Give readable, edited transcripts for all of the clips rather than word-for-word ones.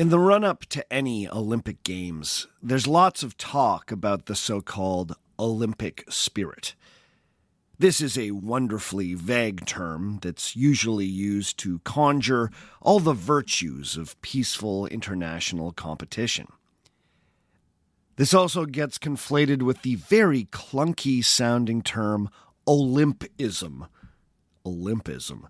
In the run-up to any Olympic Games, there's lots of talk about the so-called Olympic spirit. This is a wonderfully vague term that's usually used to conjure all the virtues of peaceful international competition. This also gets conflated with the very clunky-sounding term Olympism. Olympism.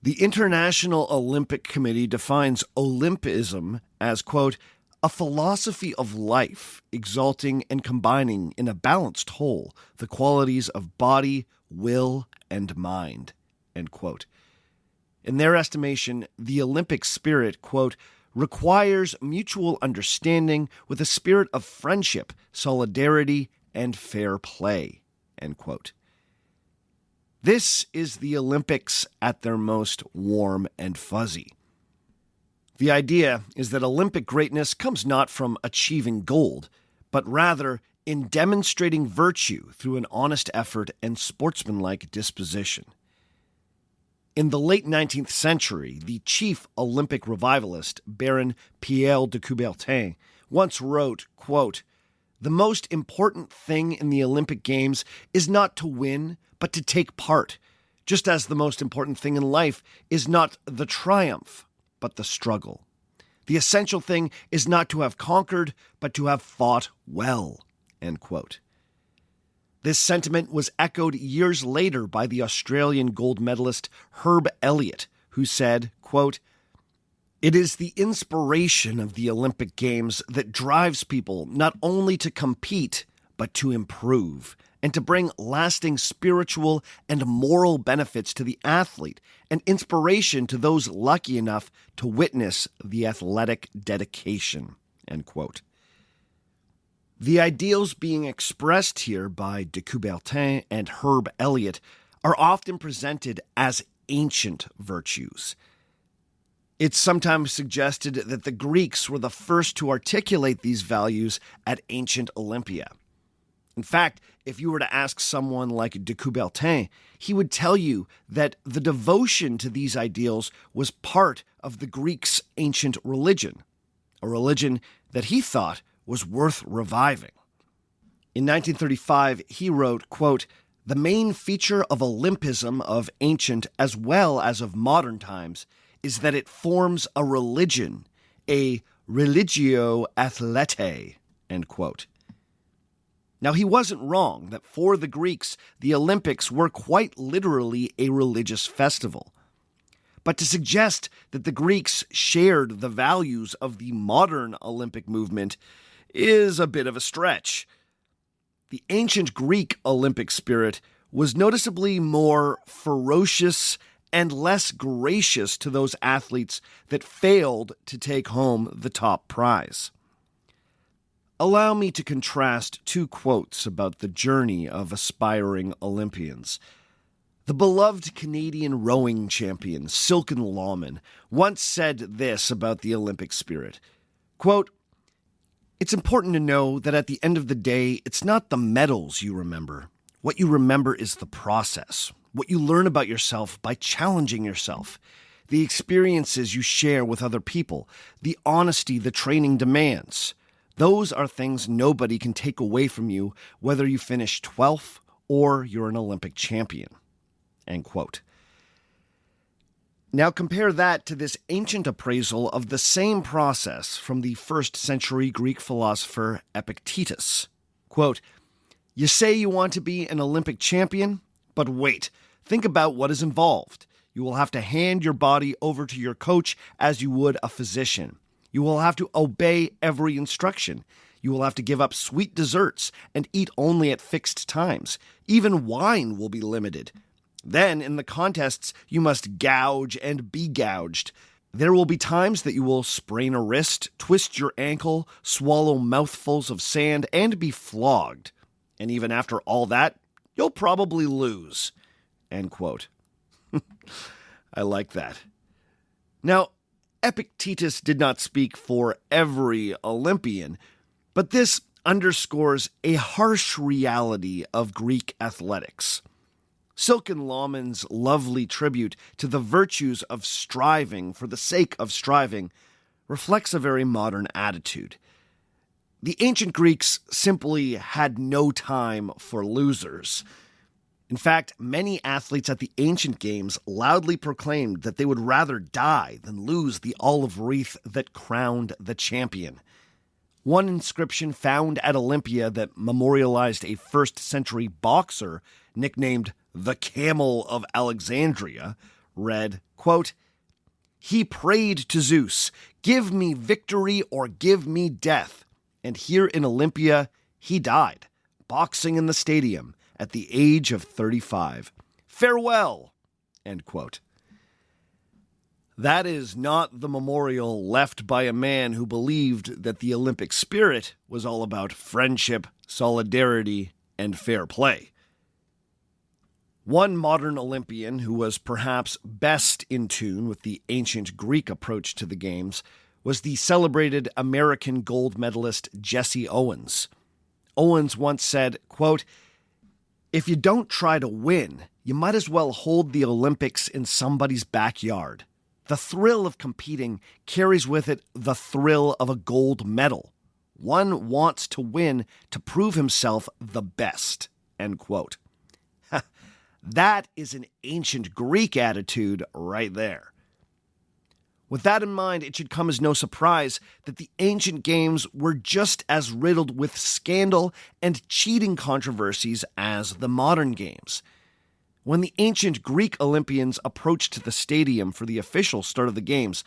The International Olympic Committee defines Olympism as, quote, a philosophy of life exalting and combining in a balanced whole the qualities of body, will, and mind, end quote. In their estimation, the Olympic spirit, quote, requires mutual understanding with a spirit of friendship, solidarity, and fair play, end quote. This is the Olympics at their most warm and fuzzy. The idea is that Olympic greatness comes not from achieving gold, but rather in demonstrating virtue through an honest effort and sportsmanlike disposition. In the late 19th century, the chief Olympic revivalist, Baron Pierre de Coubertin, once wrote, quote, the most important thing in the Olympic Games is not to win, but to take part, just as the most important thing in life is not the triumph, but the struggle. The essential thing is not to have conquered, but to have fought well, end quote. This sentiment was echoed years later by the Australian gold medalist Herb Elliott, who said, quote, it is the inspiration of the Olympic Games that drives people not only to compete, but to improve, and to bring lasting spiritual and moral benefits to the athlete and inspiration to those lucky enough to witness the athletic dedication, end quote. The ideals being expressed here by de Coubertin and Herb Elliott are often presented as ancient virtues. It's sometimes suggested that the Greeks were the first to articulate these values at ancient Olympia. In fact, if you were to ask someone like de Coubertin, he would tell you that the devotion to these ideals was part of the Greeks' ancient religion, a religion that he thought was worth reviving. In 1935, he wrote, quote, the main feature of Olympism of ancient as well as of modern times is that it forms a religion, a religio athletae, end quote. Now, he wasn't wrong that for the Greeks, the Olympics were quite literally a religious festival. But to suggest that the Greeks shared the values of the modern Olympic movement is a bit of a stretch. The ancient Greek Olympic spirit was noticeably more ferocious and less gracious to those athletes that failed to take home the top prize. Allow me to contrast two quotes about the journey of aspiring Olympians. The beloved Canadian rowing champion, Silken Lawman, once said this about the Olympic spirit, quote, it's important to know that at the end of the day, it's not the medals you remember. What you remember is the process, what you learn about yourself by challenging yourself, the experiences you share with other people, the honesty the training demands. Those are things nobody can take away from you, whether you finish 12th or you're an Olympic champion. End quote. Now compare that to this ancient appraisal of the same process from the 1st century Greek philosopher Epictetus. Quote, you say you want to be an Olympic champion, but wait, think about what is involved. You will have to hand your body over to your coach as you would a physician. You will have to obey every instruction. You will have to give up sweet desserts and eat only at fixed times. Even wine will be limited. Then, in the contests, you must gouge and be gouged. There will be times that you will sprain a wrist, twist your ankle, swallow mouthfuls of sand, and be flogged. And even after all that, you'll probably lose. End quote. I like that. Now, Epictetus did not speak for every Olympian, but this underscores a harsh reality of Greek athletics. Silken Lawman's lovely tribute to the virtues of striving for the sake of striving reflects a very modern attitude. The ancient Greeks simply had no time for losers. In fact, many athletes at the ancient games loudly proclaimed that they would rather die than lose the olive wreath that crowned the champion. One inscription found at Olympia that memorialized a first-century boxer nicknamed the Camel of Alexandria read, quote, "He prayed to Zeus, 'Give me victory or give me death.' And here in Olympia, he died, boxing in the stadium at the age of 35. Farewell," end quote. That is not the memorial left by a man who believed that the Olympic spirit was all about friendship, solidarity, and fair play. One modern Olympian who was perhaps best in tune with the ancient Greek approach to the games was the celebrated American gold medalist Jesse Owens. Owens once said, quote, "If you don't try to win, you might as well hold the Olympics in somebody's backyard. The thrill of competing carries with it the thrill of a gold medal. One wants to win to prove himself the best," end quote. That is an ancient Greek attitude right there. With that in mind, it should come as no surprise that the ancient games were just as riddled with scandal and cheating controversies as the modern games. When the ancient Greek Olympians approached the stadium for the official start of the games,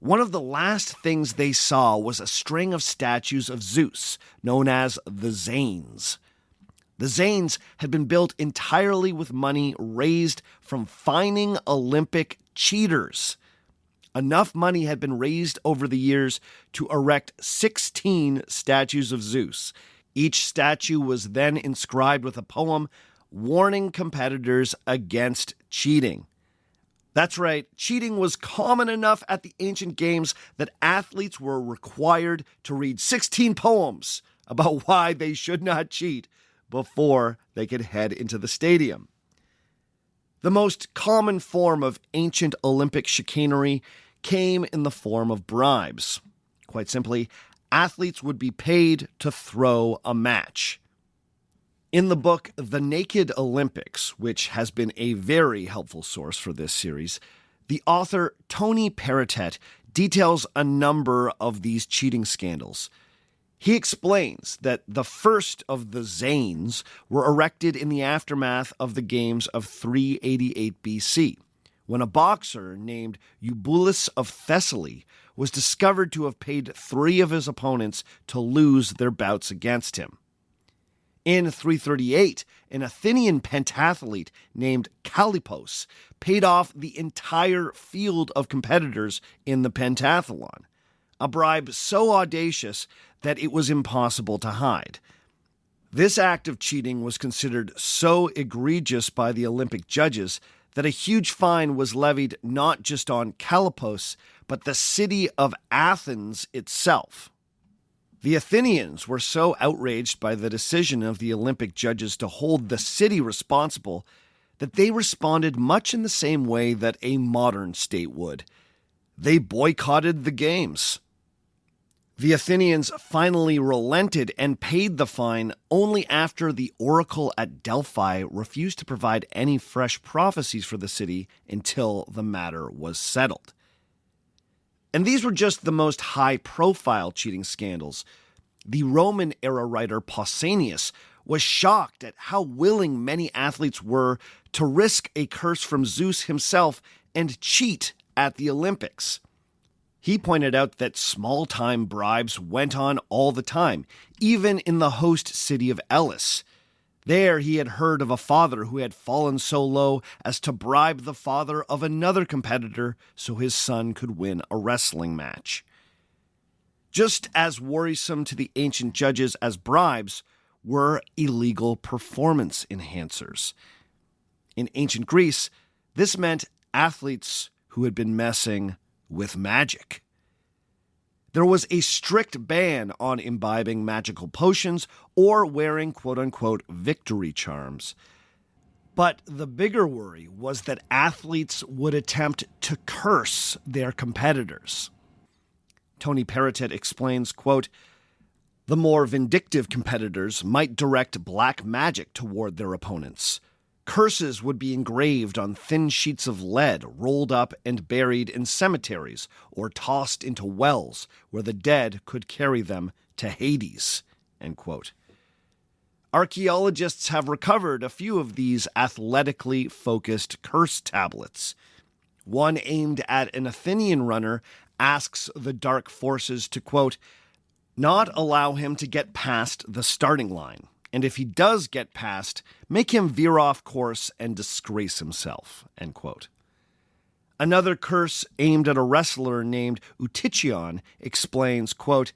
one of the last things they saw was a string of statues of Zeus, known as the Zanes. The Zanes had been built entirely with money raised from fining Olympic cheaters. Enough money had been raised over the years to erect 16 statues of Zeus. Each statue was then inscribed with a poem warning competitors against cheating. That's right, cheating was common enough at the ancient games that athletes were required to read 16 poems about why they should not cheat before they could head into the stadium. The most common form of ancient Olympic chicanery came in the form of bribes. Quite simply, athletes would be paid to throw a match. In the book The Naked Olympics, which has been a very helpful source for this series, the author Tony Peritet details a number of these cheating scandals. He explains that the first of the Zanes were erected in the aftermath of the games of 388 BC, when a boxer named Eubulus of Thessaly was discovered to have paid 3 of his opponents to lose their bouts against him. In 338, an Athenian pentathlete named Callippos paid off the entire field of competitors in the pentathlon, a bribe so audacious that it was impossible to hide. This act of cheating was considered so egregious by the Olympic judges that a huge fine was levied not just on Callippos, but the city of Athens itself. The Athenians were so outraged by the decision of the Olympic judges to hold the city responsible that they responded much in the same way that a modern state would. They boycotted the games. The Athenians finally relented and paid the fine only after the oracle at Delphi refused to provide any fresh prophecies for the city until the matter was settled. And these were just the most high-profile cheating scandals. The Roman-era writer Pausanias was shocked at how willing many athletes were to risk a curse from Zeus himself and cheat at the Olympics. He pointed out that small-time bribes went on all the time, even in the host city of Elis. There he had heard of a father who had fallen so low as to bribe the father of another competitor so his son could win a wrestling match. Just as worrisome to the ancient judges as bribes were illegal performance enhancers. In ancient Greece, this meant athletes who had been messing with magic. There was a strict ban on imbibing magical potions or wearing quote-unquote victory charms. But the bigger worry was that athletes would attempt to curse their competitors. Tony Perrottet explains, quote, "The more vindictive competitors might direct black magic toward their opponents. Curses would be engraved on thin sheets of lead, rolled up and buried in cemeteries, or tossed into wells where the dead could carry them to Hades." End quote. Archaeologists have recovered a few of these athletically focused curse tablets. One aimed at an Athenian runner asks the dark forces to, quote, "not allow him to get past the starting line. And if he does get past, make him veer off course and disgrace himself." End quote. Another curse aimed at a wrestler named Eutychion explains, quote,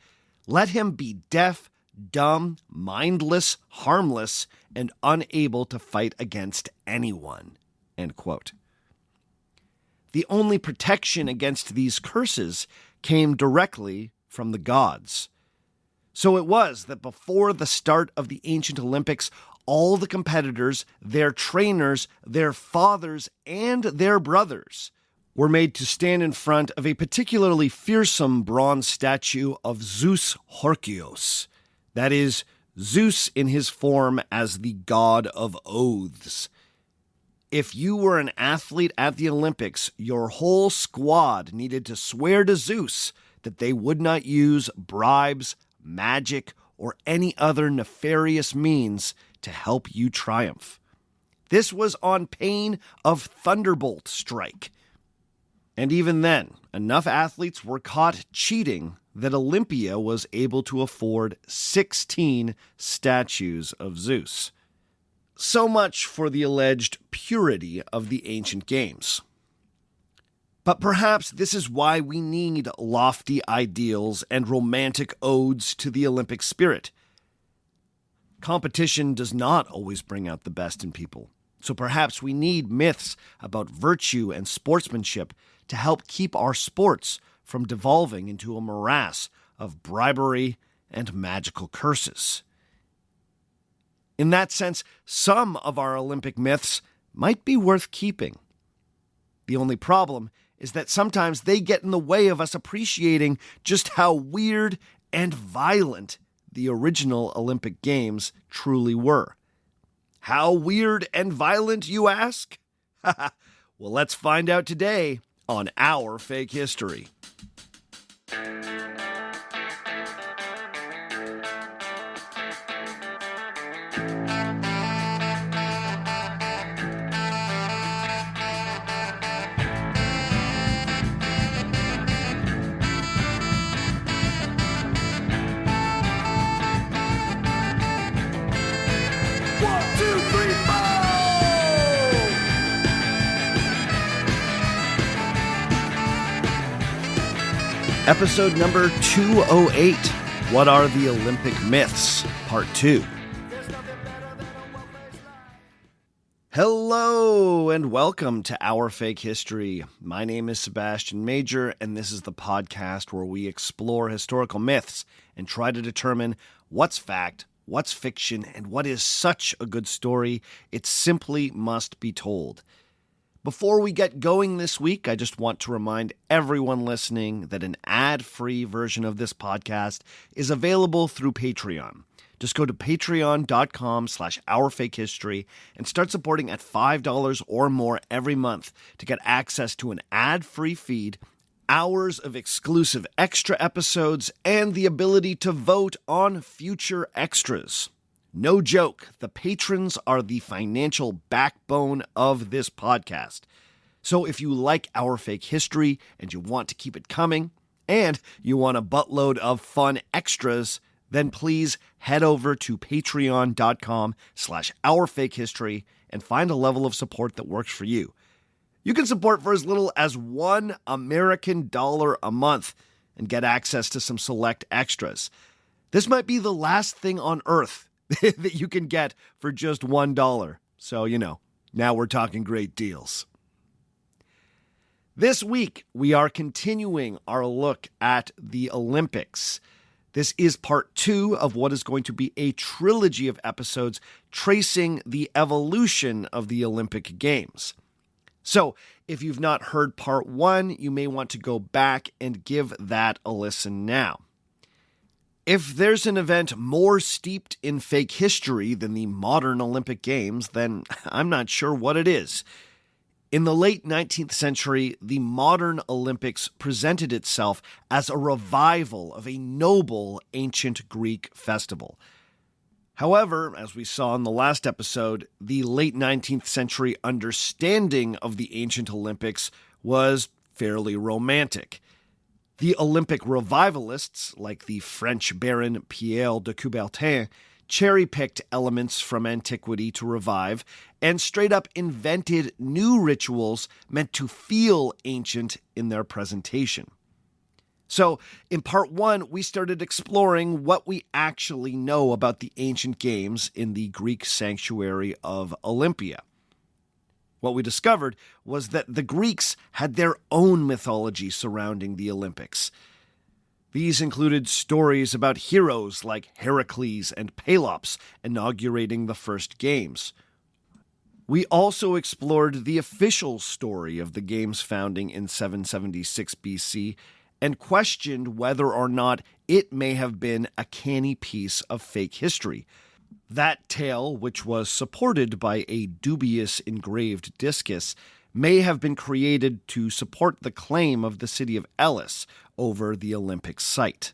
"let him be deaf, dumb, mindless, harmless, and unable to fight against anyone." End quote. The only protection against these curses came directly from the gods. So it was that before the start of the ancient Olympics, all the competitors, their trainers, their fathers, and their brothers were made to stand in front of a particularly fearsome bronze statue of Zeus Horkios. That is, Zeus in his form as the god of oaths. If you were an athlete at the Olympics, your whole squad needed to swear to Zeus that they would not use bribes, magic, or any other nefarious means to help you triumph. This was on pain of thunderbolt strike. And even then, enough athletes were caught cheating that Olympia was able to afford 16 statues of Zeus. So much for the alleged purity of the ancient games. But perhaps this is why we need lofty ideals and romantic odes to the Olympic spirit. Competition does not always bring out the best in people, so perhaps we need myths about virtue and sportsmanship to help keep our sports from devolving into a morass of bribery and magical curses. In that sense, some of our Olympic myths might be worth keeping. The only problem is that sometimes they get in the way of us appreciating just how weird and violent the original Olympic Games truly were. How weird and violent, you ask? Well, let's find out today on Our Fake History. Episode number 208, What Are the Olympic Myths? Part 2. Hello and welcome to Our Fake History. My name is Sebastian Major, and this is the podcast where we explore historical myths and try to determine what's fact, what's fiction, and what is such a good story it simply must be told. Before we get going this week, I just want to remind everyone listening that an ad-free version of this podcast is available through Patreon. Just go to patreon.com/ourfakehistory and start supporting at $5 or more every month to get access to an ad-free feed, hours of exclusive extra episodes, and the ability to vote on future extras. No joke, the patrons are the financial backbone of this podcast. So if you like Our Fake History and you want to keep it coming, and you want a buttload of fun extras, then please head over to patreon.com/ourfakehistory and find a level of support that works for you. You can support for as little as $1 American dollar a month and get access to some select extras. This might be the last thing on earth that you can get for just $1. So, now we're talking great deals. This week, we are continuing our look at the Olympics. This is part 2 of what is going to be a trilogy of episodes tracing the evolution of the Olympic Games. So, if you've not heard part 1, you may want to go back and give that a listen now. If there's an event more steeped in fake history than the modern Olympic Games, then I'm not sure what it is. In the late 19th century, the modern Olympics presented itself as a revival of a noble ancient Greek festival. However, as we saw in the last episode, the late 19th century understanding of the ancient Olympics was fairly romantic. The Olympic revivalists, like the French Baron Pierre de Coubertin, cherry-picked elements from antiquity to revive and straight-up invented new rituals meant to feel ancient in their presentation. So, in part 1, we started exploring what we actually know about the ancient games in the Greek sanctuary of Olympia. What we discovered was that the Greeks had their own mythology surrounding the Olympics. These included stories about heroes like Heracles and Pelops inaugurating the first games. We also explored the official story of the games' founding in 776 BC and questioned whether or not it may have been a canny piece of fake history. That tale, which was supported by a dubious engraved discus, may have been created to support the claim of the city of Elis over the Olympic site.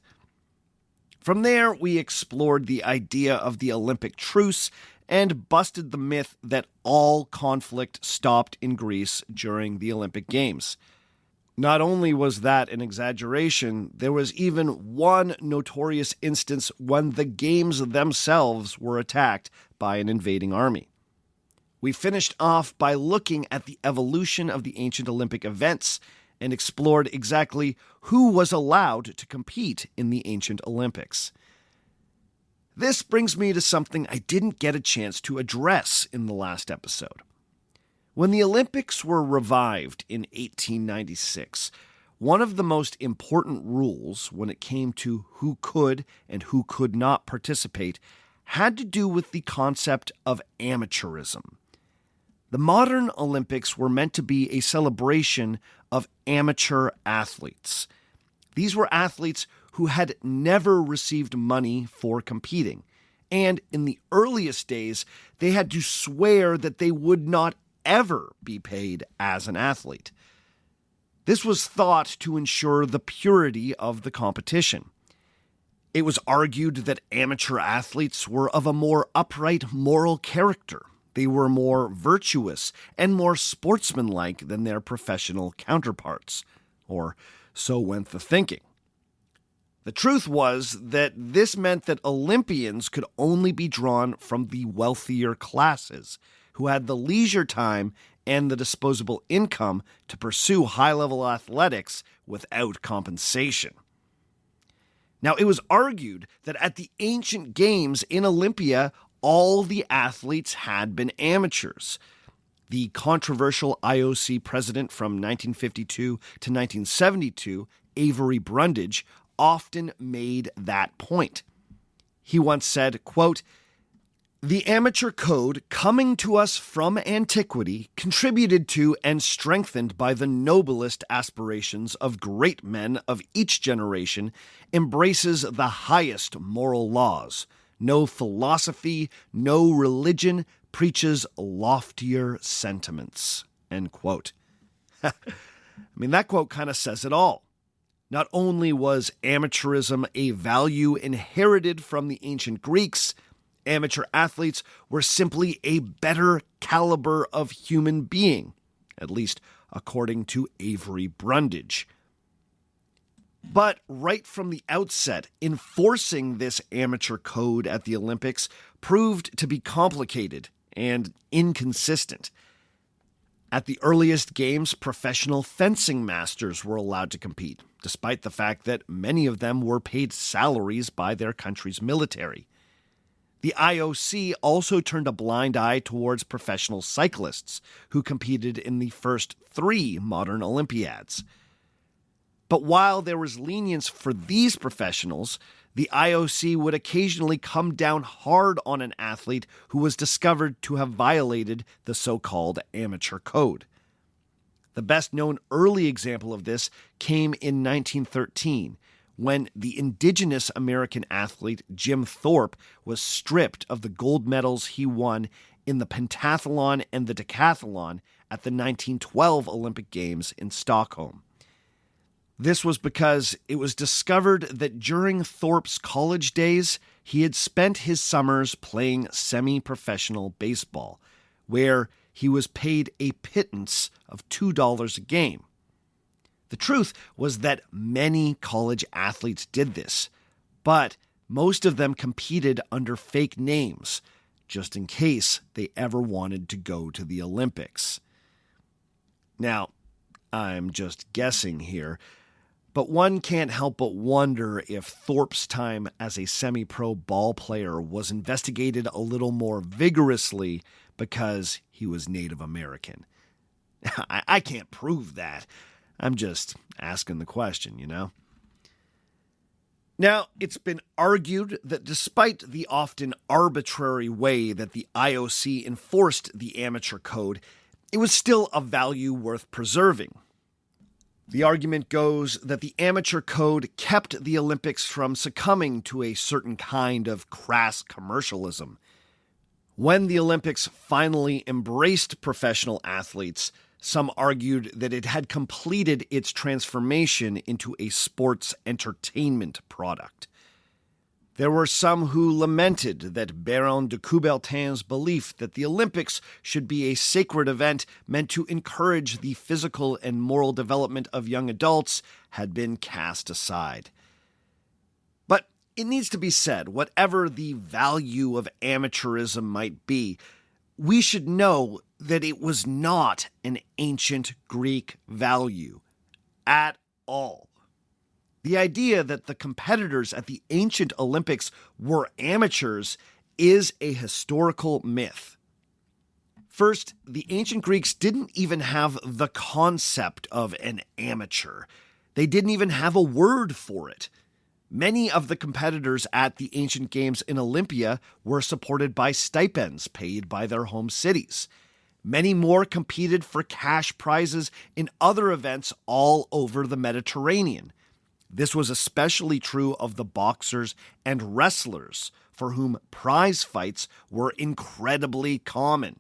From there, we explored the idea of the Olympic truce and busted the myth that all conflict stopped in Greece during the Olympic Games. Not only was that an exaggeration, there was even one notorious instance when the games themselves were attacked by an invading army. We finished off by looking at the evolution of the ancient Olympic events and explored exactly who was allowed to compete in the ancient Olympics. This brings me to something I didn't get a chance to address in the last episode. When the Olympics were revived in 1896, one of the most important rules when it came to who could and who could not participate had to do with the concept of amateurism. The modern Olympics were meant to be a celebration of amateur athletes. These were athletes who had never received money for competing, and in the earliest days, they had to swear that they would not ever be paid as an athlete. This was thought to ensure the purity of the competition. It was argued that amateur athletes were of a more upright moral character. They were more virtuous and more sportsmanlike than their professional counterparts, or so went the thinking. The truth was that this meant that Olympians could only be drawn from the wealthier classes, who had the leisure time and the disposable income to pursue high-level athletics without compensation. Now, it was argued that at the ancient games in Olympia, all the athletes had been amateurs. The controversial IOC president from 1952 to 1972, Avery Brundage, often made that point. He once said, quote, "The amateur code coming to us from antiquity, contributed to and strengthened by the noblest aspirations of great men of each generation, embraces the highest moral laws. No philosophy, no religion preaches loftier sentiments." End quote. I mean, that quote kind of says it all. Not only was amateurism a value inherited from the ancient Greeks, amateur athletes were simply a better caliber of human being, at least according to Avery Brundage. But right from the outset, enforcing this amateur code at the Olympics proved to be complicated and inconsistent. At the earliest games, professional fencing masters were allowed to compete, despite the fact that many of them were paid salaries by their country's military. The IOC also turned a blind eye towards professional cyclists, who competed in the first 3 modern Olympiads. But while there was lenience for these professionals, the IOC would occasionally come down hard on an athlete who was discovered to have violated the so-called amateur code. The best-known early example of this came in 1913, when the indigenous American athlete Jim Thorpe was stripped of the gold medals he won in the pentathlon and the decathlon at the 1912 Olympic Games in Stockholm. This was because it was discovered that during Thorpe's college days, he had spent his summers playing semi-professional baseball, where he was paid a pittance of $2 a game. The truth was that many college athletes did this, but most of them competed under fake names, just in case they ever wanted to go to the Olympics. Now, I'm just guessing here, but one can't help but wonder if Thorpe's time as a semi-pro ball player was investigated a little more vigorously because he was Native American. I can't prove that. I'm just asking the question, you know? Now, it's been argued that despite the often arbitrary way that the IOC enforced the amateur code, it was still a value worth preserving. The argument goes that the amateur code kept the Olympics from succumbing to a certain kind of crass commercialism. When the Olympics finally embraced professional athletes, some argued that it had completed its transformation into a sports entertainment product. There were some who lamented that Baron de Coubertin's belief that the Olympics should be a sacred event meant to encourage the physical and moral development of young adults had been cast aside. But it needs to be said, whatever the value of amateurism might be, we should know that it was not an ancient Greek value at all. The idea that the competitors at the ancient Olympics were amateurs is a historical myth. First, the ancient Greeks didn't even have the concept of an amateur. They didn't even have a word for it. Many of the competitors at the ancient games in Olympia were supported by stipends paid by their home cities. Many more competed for cash prizes in other events all over the Mediterranean. This was especially true of the boxers and wrestlers, for whom prize fights were incredibly common.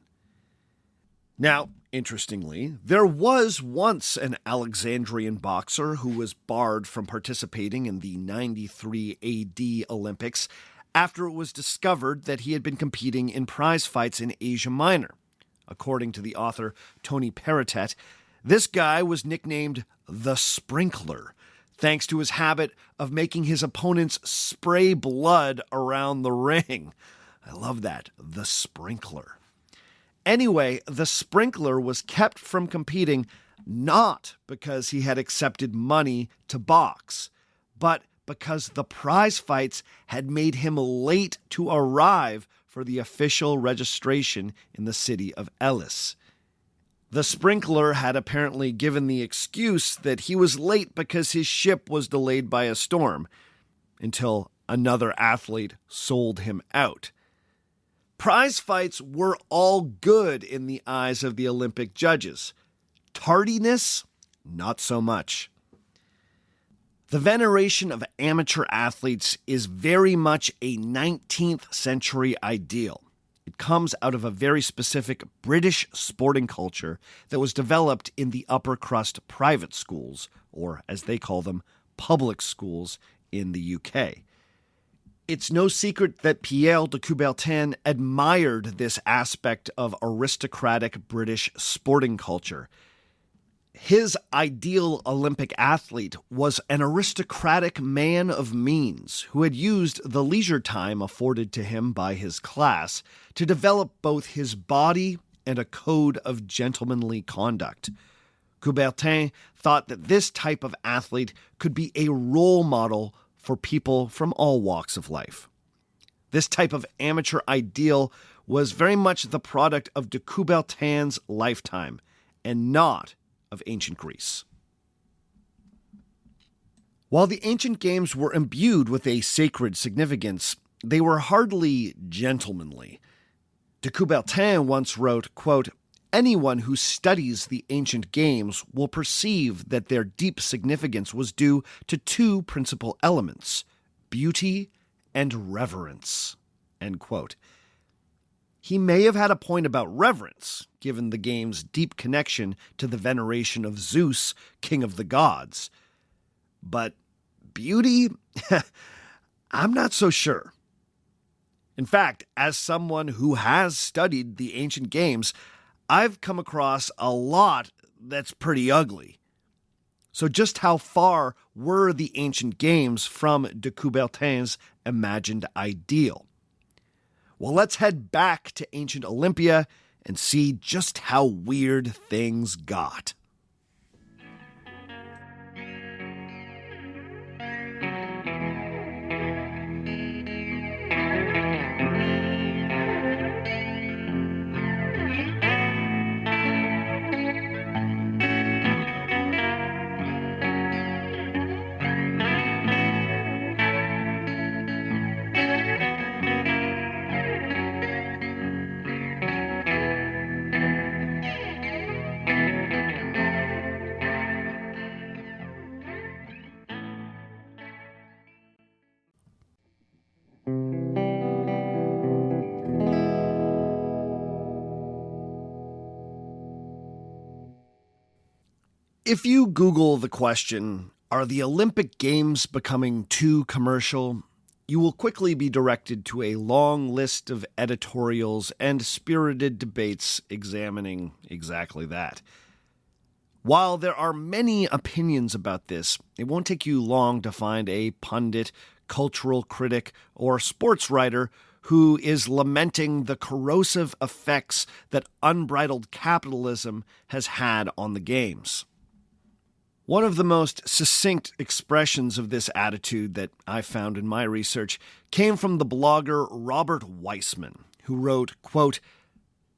Now, interestingly, there was once an Alexandrian boxer who was barred from participating in the 93 AD Olympics after it was discovered that he had been competing in prize fights in Asia Minor. According to the author Tony Peritet, this guy was nicknamed the Sprinkler, thanks to his habit of making his opponents spray blood around the ring. I love that, the Sprinkler. Anyway, the Sprinkler was kept from competing not because he had accepted money to box, but because the prize fights had made him late to arrive for the official registration in the city of Elis. The Sprinkler had apparently given the excuse that he was late because his ship was delayed by a storm, until another athlete sold him out. Prize fights were all good in the eyes of the Olympic judges. Tardiness, not so much. The veneration of amateur athletes is very much a 19th century ideal. It comes out of a very specific British sporting culture that was developed in the upper crust private schools, or as they call them, public schools in the UK. It's no secret that Pierre de Coubertin admired this aspect of aristocratic British sporting culture. His ideal Olympic athlete was an aristocratic man of means who had used the leisure time afforded to him by his class to develop both his body and a code of gentlemanly conduct. Coubertin thought that this type of athlete could be a role model for people from all walks of life. This type of amateur ideal was very much the product of de Coubertin's lifetime, and not of ancient Greece. While the ancient games were imbued with a sacred significance, they were hardly gentlemanly. De Coubertin once wrote, quote, Anyone who studies the ancient games will perceive that their deep significance was due to two principal elements: beauty and reverence." End quote. He may have had a point about reverence, given the game's deep connection to the veneration of Zeus, king of the gods. But beauty? I'm not so sure. In fact, as someone who has studied the ancient games, I've come across a lot that's pretty ugly. So just how far were the ancient games from de Coubertin's imagined ideal? Well, let's head back to ancient Olympia and see just how weird things got. If you Google the question, "Are the Olympic Games becoming too commercial?" you will quickly be directed to a long list of editorials and spirited debates examining exactly that. While there are many opinions about this, it won't take you long to find a pundit, cultural critic, or sports writer who is lamenting the corrosive effects that unbridled capitalism has had on the games. One of the most succinct expressions of this attitude that I found in my research came from the blogger Robert Weissman, who wrote, quote,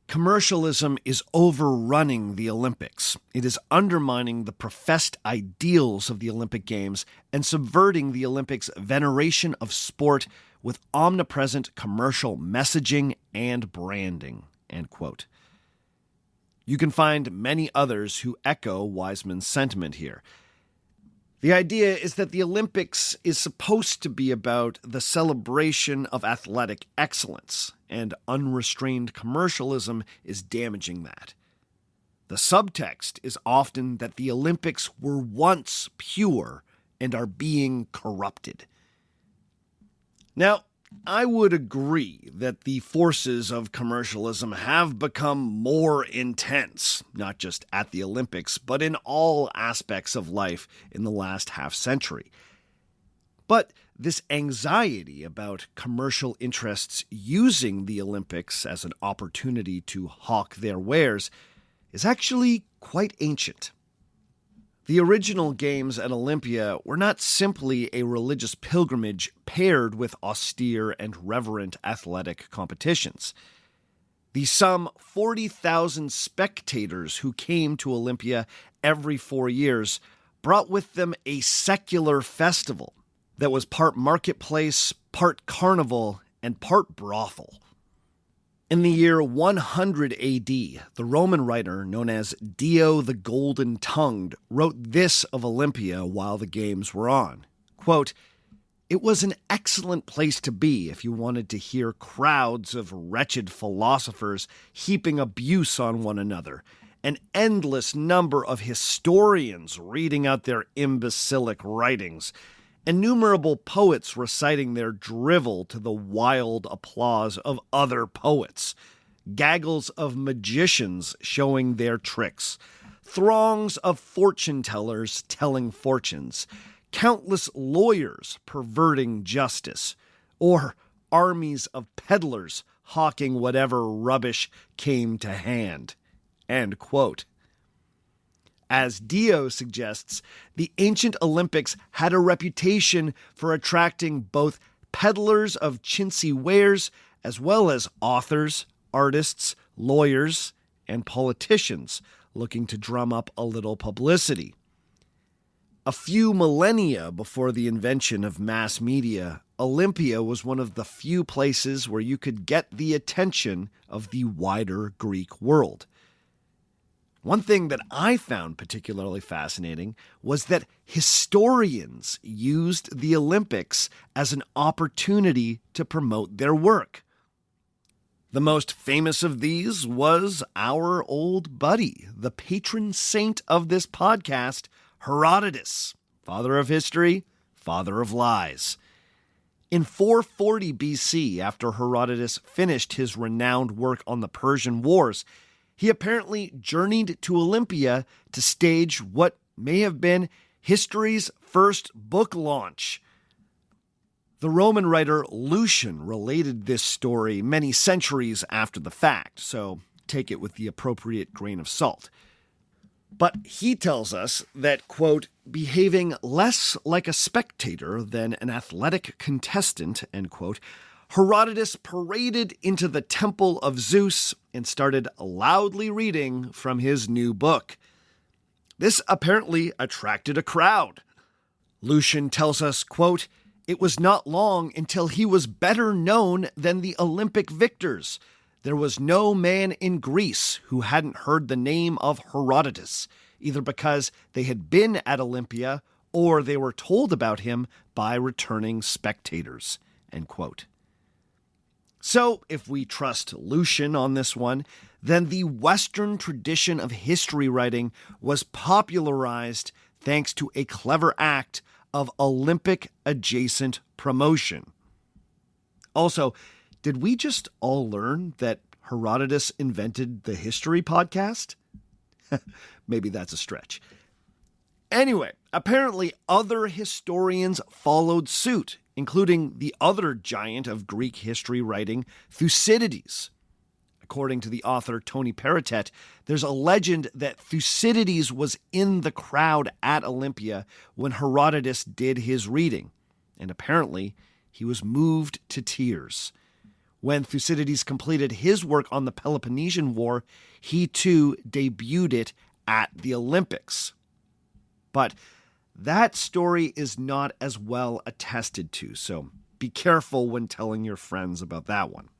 "Commercialism is overrunning the Olympics. It is undermining the professed ideals of the Olympic Games and subverting the Olympics' veneration of sport with omnipresent commercial messaging and branding." End quote. You can find many others who echo Weissman's sentiment here. The idea is that the Olympics is supposed to be about the celebration of athletic excellence, and unrestrained commercialism is damaging that. The subtext is often that the Olympics were once pure and are being corrupted. Now, I would agree that the forces of commercialism have become more intense, not just at the Olympics, but in all aspects of life in the last half-century. But this anxiety about commercial interests using the Olympics as an opportunity to hawk their wares is actually quite ancient. The original games at Olympia were not simply a religious pilgrimage paired with austere and reverent athletic competitions. The some 40,000 spectators who came to Olympia every 4 years brought with them a secular festival that was part marketplace, part carnival, and part brothel. In the year 100 AD, the Roman writer known as Dio the Golden-Tongued wrote this of Olympia while the games were on. Quote, "It was an excellent place to be if you wanted to hear crowds of wretched philosophers heaping abuse on one another, an endless number of historians reading out their imbecilic writings, innumerable poets reciting their drivel to the wild applause of other poets, gaggles of magicians showing their tricks, throngs of fortune-tellers telling fortunes, countless lawyers perverting justice, or armies of peddlers hawking whatever rubbish came to hand." End quote. As Dio suggests, the ancient Olympics had a reputation for attracting both peddlers of chintzy wares as well as authors, artists, lawyers, and politicians looking to drum up a little publicity. A few millennia before the invention of mass media, Olympia was one of the few places where you could get the attention of the wider Greek world. One thing that I found particularly fascinating was that historians used the Olympics as an opportunity to promote their work. The most famous of these was our old buddy, the patron saint of this podcast, Herodotus, father of history, father of lies. In 440 BC, after Herodotus finished his renowned work on the Persian Wars, he apparently journeyed to Olympia to stage what may have been history's first book launch. The Roman writer Lucian related this story many centuries after the fact, so take it with the appropriate grain of salt. But he tells us that, quote, behaving less like a spectator than an athletic contestant, end quote, Herodotus paraded into the temple of Zeus and started loudly reading from his new book. This apparently attracted a crowd. Lucian tells us, quote, it was not long until he was better known than the Olympic victors. There was no man in Greece who hadn't heard the name of Herodotus, either because they had been at Olympia or they were told about him by returning spectators, end quote. So, if we trust Lucian on this one, then the Western tradition of history writing was popularized thanks to a clever act of Olympic-adjacent promotion. Also, did we just all learn that Herodotus invented the History podcast? Maybe that's a stretch. Anyway, apparently other historians followed suit, including the other giant of Greek history writing, Thucydides. According to the author Tony Peritet, there's a legend that Thucydides was in the crowd at Olympia when Herodotus did his reading, and apparently he was moved to tears. When Thucydides completed his work on the Peloponnesian War, he too debuted it at the Olympics. But that story is not as well attested to, so be careful when telling your friends about that one.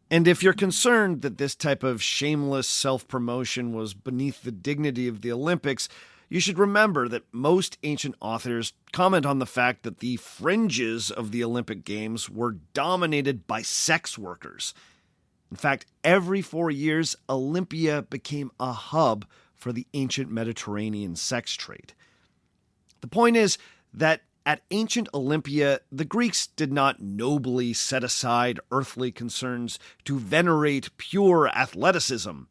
And if you're concerned that this type of shameless self-promotion was beneath the dignity of the Olympics, you should remember that most ancient authors comment on the fact that the fringes of the Olympic Games were dominated by sex workers. In fact, every 4 years, Olympia became a hub for the ancient Mediterranean sex trade. The point is that at ancient Olympia, the Greeks did not nobly set aside earthly concerns to venerate pure athleticism.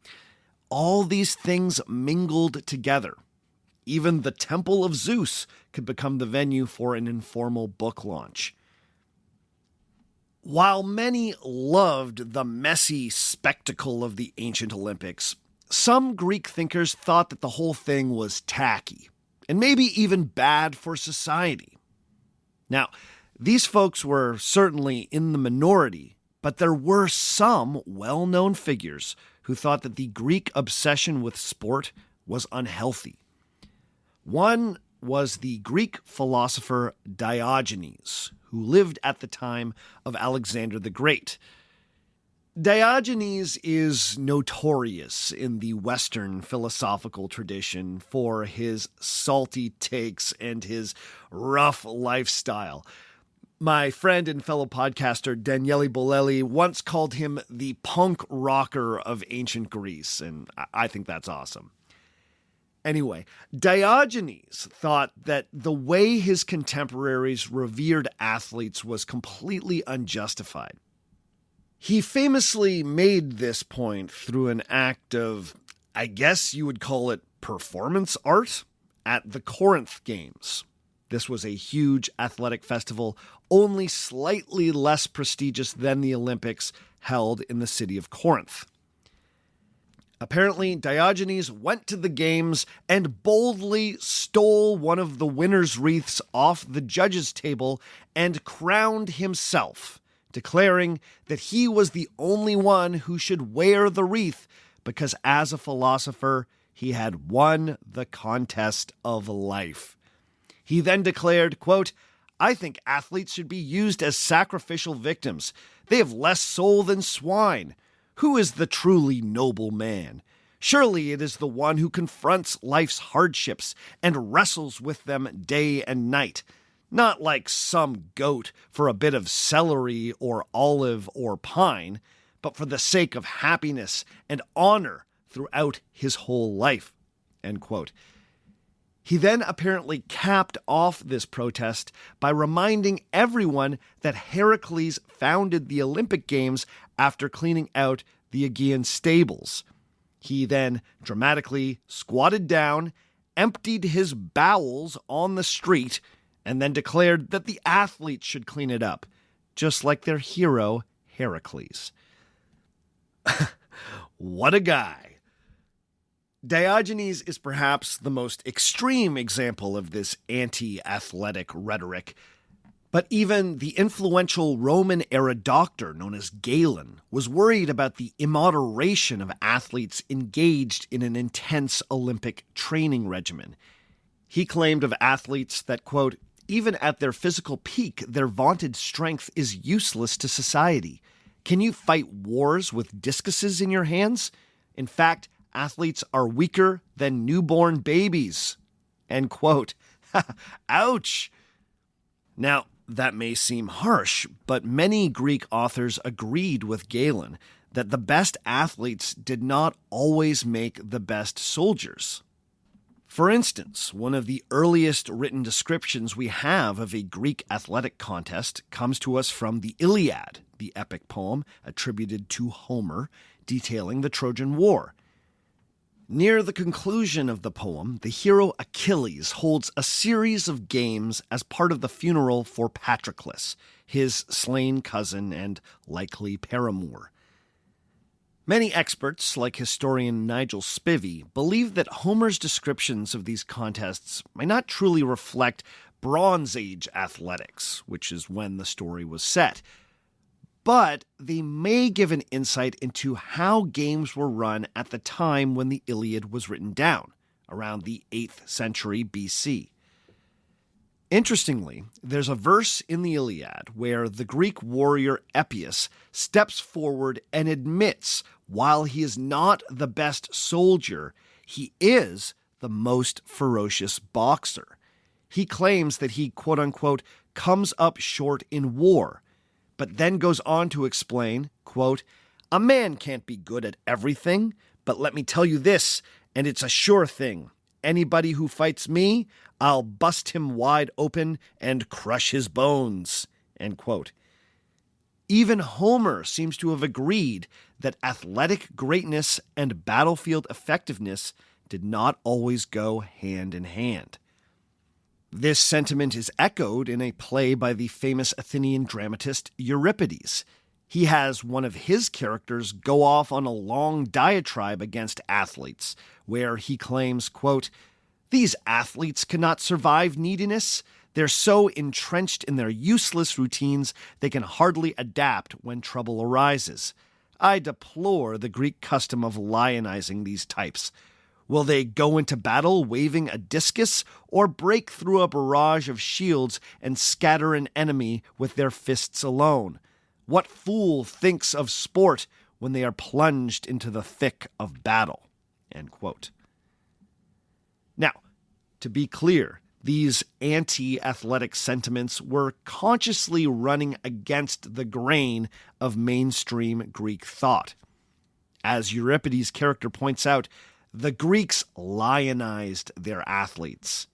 All these things mingled together. Even the Temple of Zeus could become the venue for an informal book launch. While many loved the messy spectacle of the ancient Olympics, some Greek thinkers thought that the whole thing was tacky, and maybe even bad for society. Now, these folks were certainly in the minority, but there were some well-known figures who thought that the Greek obsession with sport was unhealthy. One was the Greek philosopher Diogenes, who lived at the time of Alexander the Great. Diogenes is notorious in the Western philosophical tradition for his salty takes and his rough lifestyle. My friend and fellow podcaster Daniele Bolelli once called him the punk rocker of ancient Greece, and I think that's awesome. Anyway, Diogenes thought that the way his contemporaries revered athletes was completely unjustified. He famously made this point through an act of, I guess you would call it performance art, at the Corinth Games. This was a huge athletic festival, only slightly less prestigious than the Olympics, held in the city of Corinth. Apparently, Diogenes went to the games and boldly stole one of the winners' wreaths off the judges' table and crowned himself, declaring that he was the only one who should wear the wreath because as a philosopher, he had won the contest of life. He then declared, quote, I think athletes should be used as sacrificial victims. They have less soul than swine. Who is the truly noble man? Surely it is the one who confronts life's hardships and wrestles with them day and night, not like some goat for a bit of celery or olive or pine, but for the sake of happiness and honor throughout his whole life." End quote. He then apparently capped off this protest by reminding everyone that Heracles founded the Olympic Games after cleaning out the Aegean stables. He then dramatically squatted down, emptied his bowels on the street, and then declared that the athletes should clean it up, just like their hero, Heracles. What a guy. Diogenes is perhaps the most extreme example of this anti-athletic rhetoric, but even the influential Roman-era doctor known as Galen was worried about the immoderation of athletes engaged in an intense Olympic training regimen. He claimed of athletes that, quote, "Even at their physical peak, their vaunted strength is useless to society. Can you fight wars with discuses in your hands? In fact, athletes are weaker than newborn babies." End quote. Ouch! Now, that may seem harsh, but many Greek authors agreed with Galen that the best athletes did not always make the best soldiers. For instance, one of the earliest written descriptions we have of a Greek athletic contest comes to us from the Iliad, the epic poem attributed to Homer detailing the Trojan War. Near the conclusion of the poem, the hero Achilles holds a series of games as part of the funeral for Patroclus, his slain cousin and likely paramour. Many experts, like historian Nigel Spivey, believe that Homer's descriptions of these contests might not truly reflect Bronze Age athletics, which is when the story was set, but they may give an insight into how games were run at the time when the Iliad was written down, around the 8th century BC. Interestingly, there's a verse in the Iliad where the Greek warrior Epeius steps forward and admits while he is not the best soldier, he is the most ferocious boxer. He claims that he, quote-unquote, comes up short in war, but then goes on to explain, quote, "A man can't be good at everything, but let me tell you this, and it's a sure thing. Anybody who fights me, I'll bust him wide open and crush his bones." End quote. Even Homer seems to have agreed that athletic greatness and battlefield effectiveness did not always go hand in hand. This sentiment is echoed in a play by the famous Athenian dramatist Euripides. He has one of his characters go off on a long diatribe against athletes, where he claims, quote, "These athletes cannot survive neediness. They're so entrenched in their useless routines they can hardly adapt when trouble arises. I deplore the Greek custom of lionizing these types. Will they go into battle waving a discus, or break through a barrage of shields and scatter an enemy with their fists alone? What fool thinks of sport when they are plunged into the thick of battle?" End quote. Now, to be clear, these anti-athletic sentiments were consciously running against the grain of mainstream Greek thought. As Euripides' character points out, the Greeks lionized their athletes.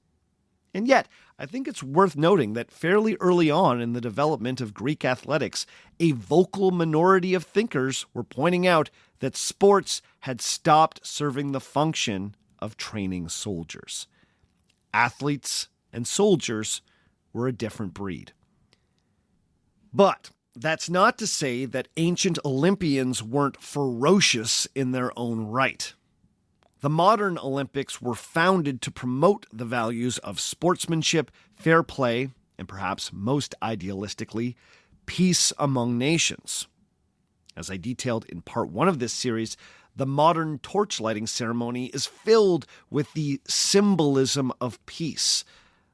And yet, I think it's worth noting that fairly early on in the development of Greek athletics, a vocal minority of thinkers were pointing out that sports had stopped serving the function of training soldiers. Athletes and soldiers were a different breed. But that's not to say that ancient Olympians weren't ferocious in their own right. The modern Olympics were founded to promote the values of sportsmanship, fair play, and perhaps most idealistically, peace among nations. As I detailed in part 1 of this series, the modern torchlighting ceremony is filled with the symbolism of peace.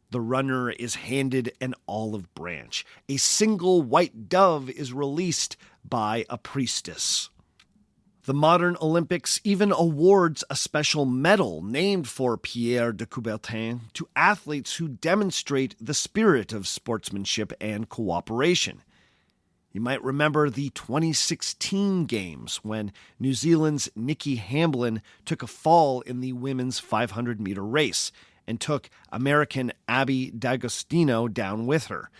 The runner is handed an olive branch. A single white dove is released by a priestess. The modern Olympics even awards a special medal named for Pierre de Coubertin to athletes who demonstrate the spirit of sportsmanship and cooperation. You might remember the 2016 Games when New Zealand's Nikki Hamblin took a fall in the women's 500-meter race and took American Abby D'Agostino down with her.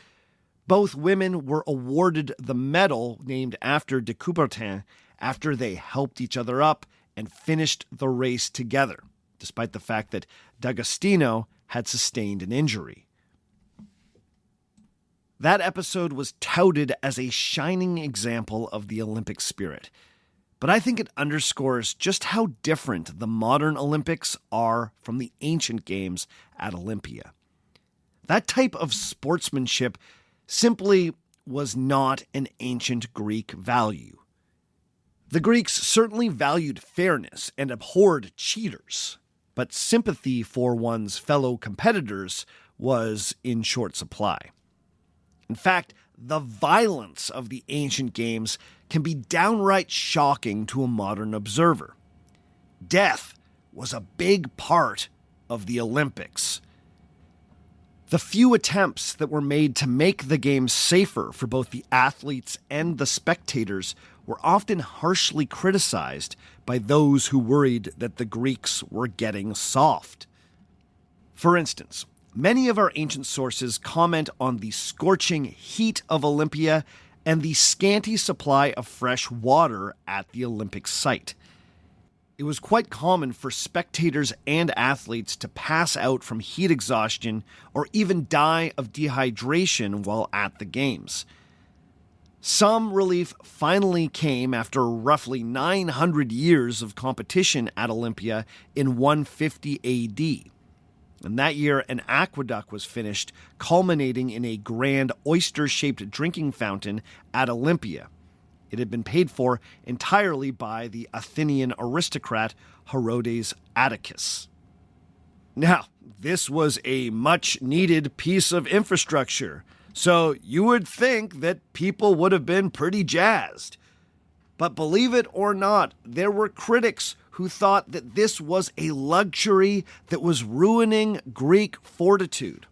Both women were awarded the medal named after de Coubertin after they helped each other up and finished the race together, despite the fact that D'Agostino had sustained an injury. That episode was touted as a shining example of the Olympic spirit, but I think it underscores just how different the modern Olympics are from the ancient games at Olympia. That type of sportsmanship simply was not an ancient Greek value. The Greeks certainly valued fairness and abhorred cheaters, but sympathy for one's fellow competitors was in short supply. In fact, the violence of the ancient games can be downright shocking to a modern observer. Death was a big part of the Olympics. The few attempts that were made to make the games safer for both the athletes and the spectators were often harshly criticized by those who worried that the Greeks were getting soft. For instance, many of our ancient sources comment on the scorching heat of Olympia and the scanty supply of fresh water at the Olympic site. It was quite common for spectators and athletes to pass out from heat exhaustion or even die of dehydration while at the Games. Some relief finally came after roughly 900 years of competition at Olympia in 150 AD. And that year, an aqueduct was finished, culminating in a grand oyster-shaped drinking fountain at Olympia. It had been paid for entirely by the Athenian aristocrat Herodes Atticus. Now, this was a much-needed piece of infrastructure, so you would think that people would have been pretty jazzed. But believe it or not, there were critics who thought that this was a luxury that was ruining Greek fortitude.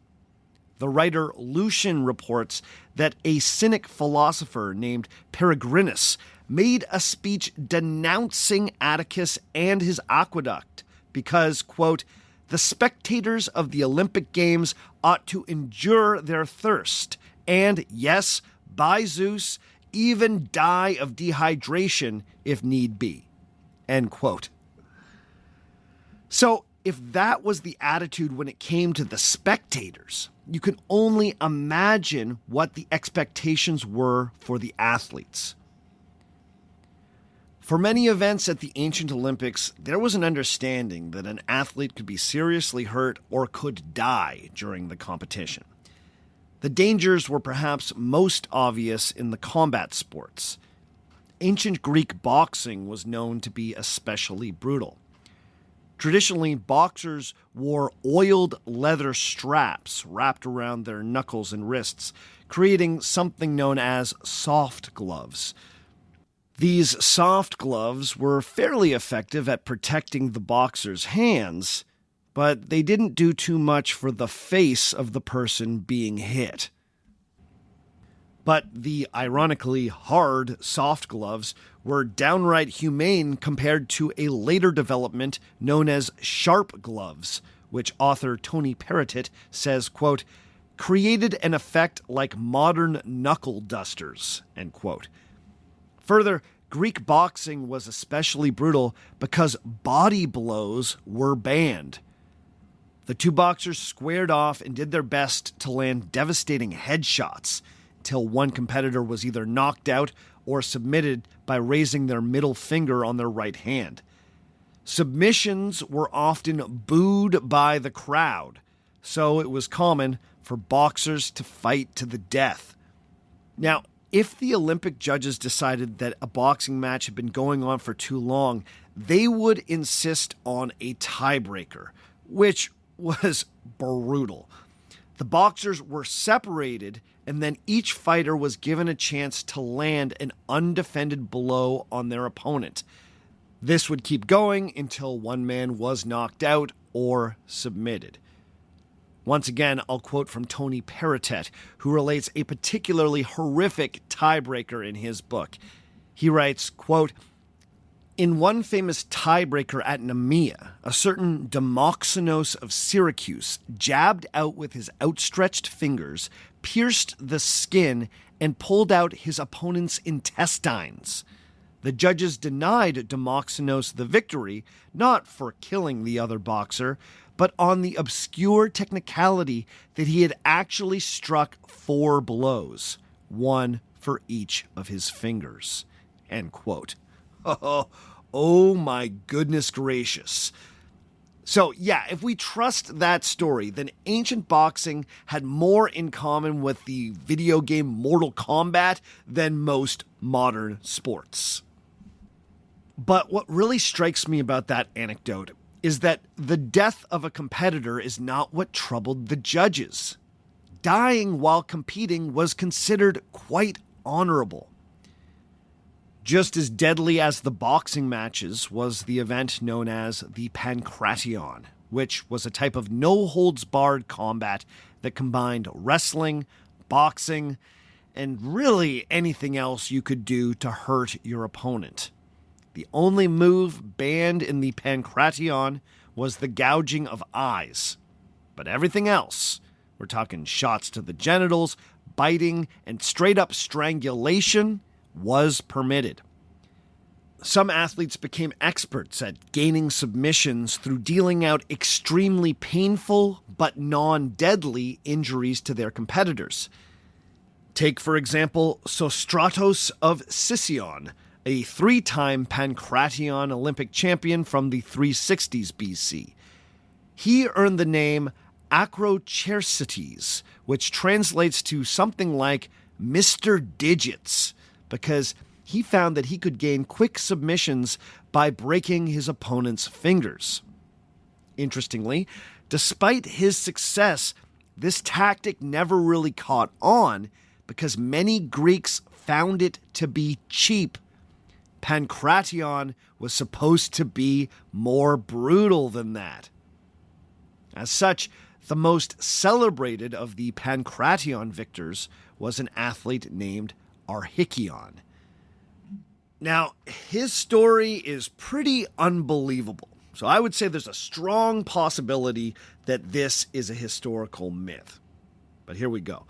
The writer Lucian reports that a cynic philosopher named Peregrinus made a speech denouncing Atticus and his aqueduct because, quote, "the spectators of the Olympic Games ought to endure their thirst, and, yes, by Zeus, even die of dehydration if need be," end quote. So, if that was the attitude when it came to the spectators, you can only imagine what the expectations were for the athletes. For many events at the ancient Olympics, there was an understanding that an athlete could be seriously hurt or could die during the competition. The dangers were perhaps most obvious in the combat sports. Ancient Greek boxing was known to be especially brutal. Traditionally, boxers wore oiled leather straps wrapped around their knuckles and wrists, creating something known as soft gloves. These soft gloves were fairly effective at protecting the boxer's hands, but they didn't do too much for the face of the person being hit. But the ironically hard soft gloves were downright humane compared to a later development known as sharp gloves, which author Tony Perrottet says, quote, "created an effect like modern knuckle dusters," end quote. Further, Greek boxing was especially brutal because body blows were banned. The two boxers squared off and did their best to land devastating headshots, till one competitor was either knocked out or submitted by raising their middle finger on their right hand. Submissions were often booed by the crowd, so it was common for boxers to fight to the death. Now, if the Olympic judges decided that a boxing match had been going on for too long, they would insist on a tiebreaker, which was brutal. The boxers were separated, and then each fighter was given a chance to land an undefended blow on their opponent. This would keep going until one man was knocked out or submitted. Once again, I'll quote from Tony Peritet, who relates a particularly horrific tiebreaker in his book. He writes, quote, "In one famous tiebreaker at Nemea, a certain Demoxenos of Syracuse jabbed out with his outstretched fingers, pierced the skin, and pulled out his opponent's intestines. The judges denied Demoxenos the victory, not for killing the other boxer, but on the obscure technicality that he had actually struck 4 blows, one for each of his fingers." End quote. Oh my goodness gracious. So yeah, if we trust that story, then ancient boxing had more in common with the video game Mortal Kombat than most modern sports. But what really strikes me about that anecdote is that the death of a competitor is not what troubled the judges. Dying while competing was considered quite honorable. Just as deadly as the boxing matches was the event known as the Pankration, which was a type of no-holds-barred combat that combined wrestling, boxing, and really anything else you could do to hurt your opponent. The only move banned in the Pankration was the gouging of eyes. But everything else, we're talking shots to the genitals, biting, and straight-up strangulation, was permitted. Some athletes became experts at gaining submissions through dealing out extremely painful but non-deadly injuries to their competitors. Take, for example, Sostratos of Sicyon, a 3-time Pankration Olympic champion from the 360s BC. He earned the name Acrochersites, which translates to something like Mr. Digits, because he found that he could gain quick submissions by breaking his opponent's fingers. Interestingly, despite his success, this tactic never really caught on because many Greeks found it to be cheap. Pankration was supposed to be more brutal than that. As such, the most celebrated of the Pankration victors was an athlete named Archikion. Now, his story is pretty unbelievable, so I would say there's a strong possibility that this is a historical myth. But here we go.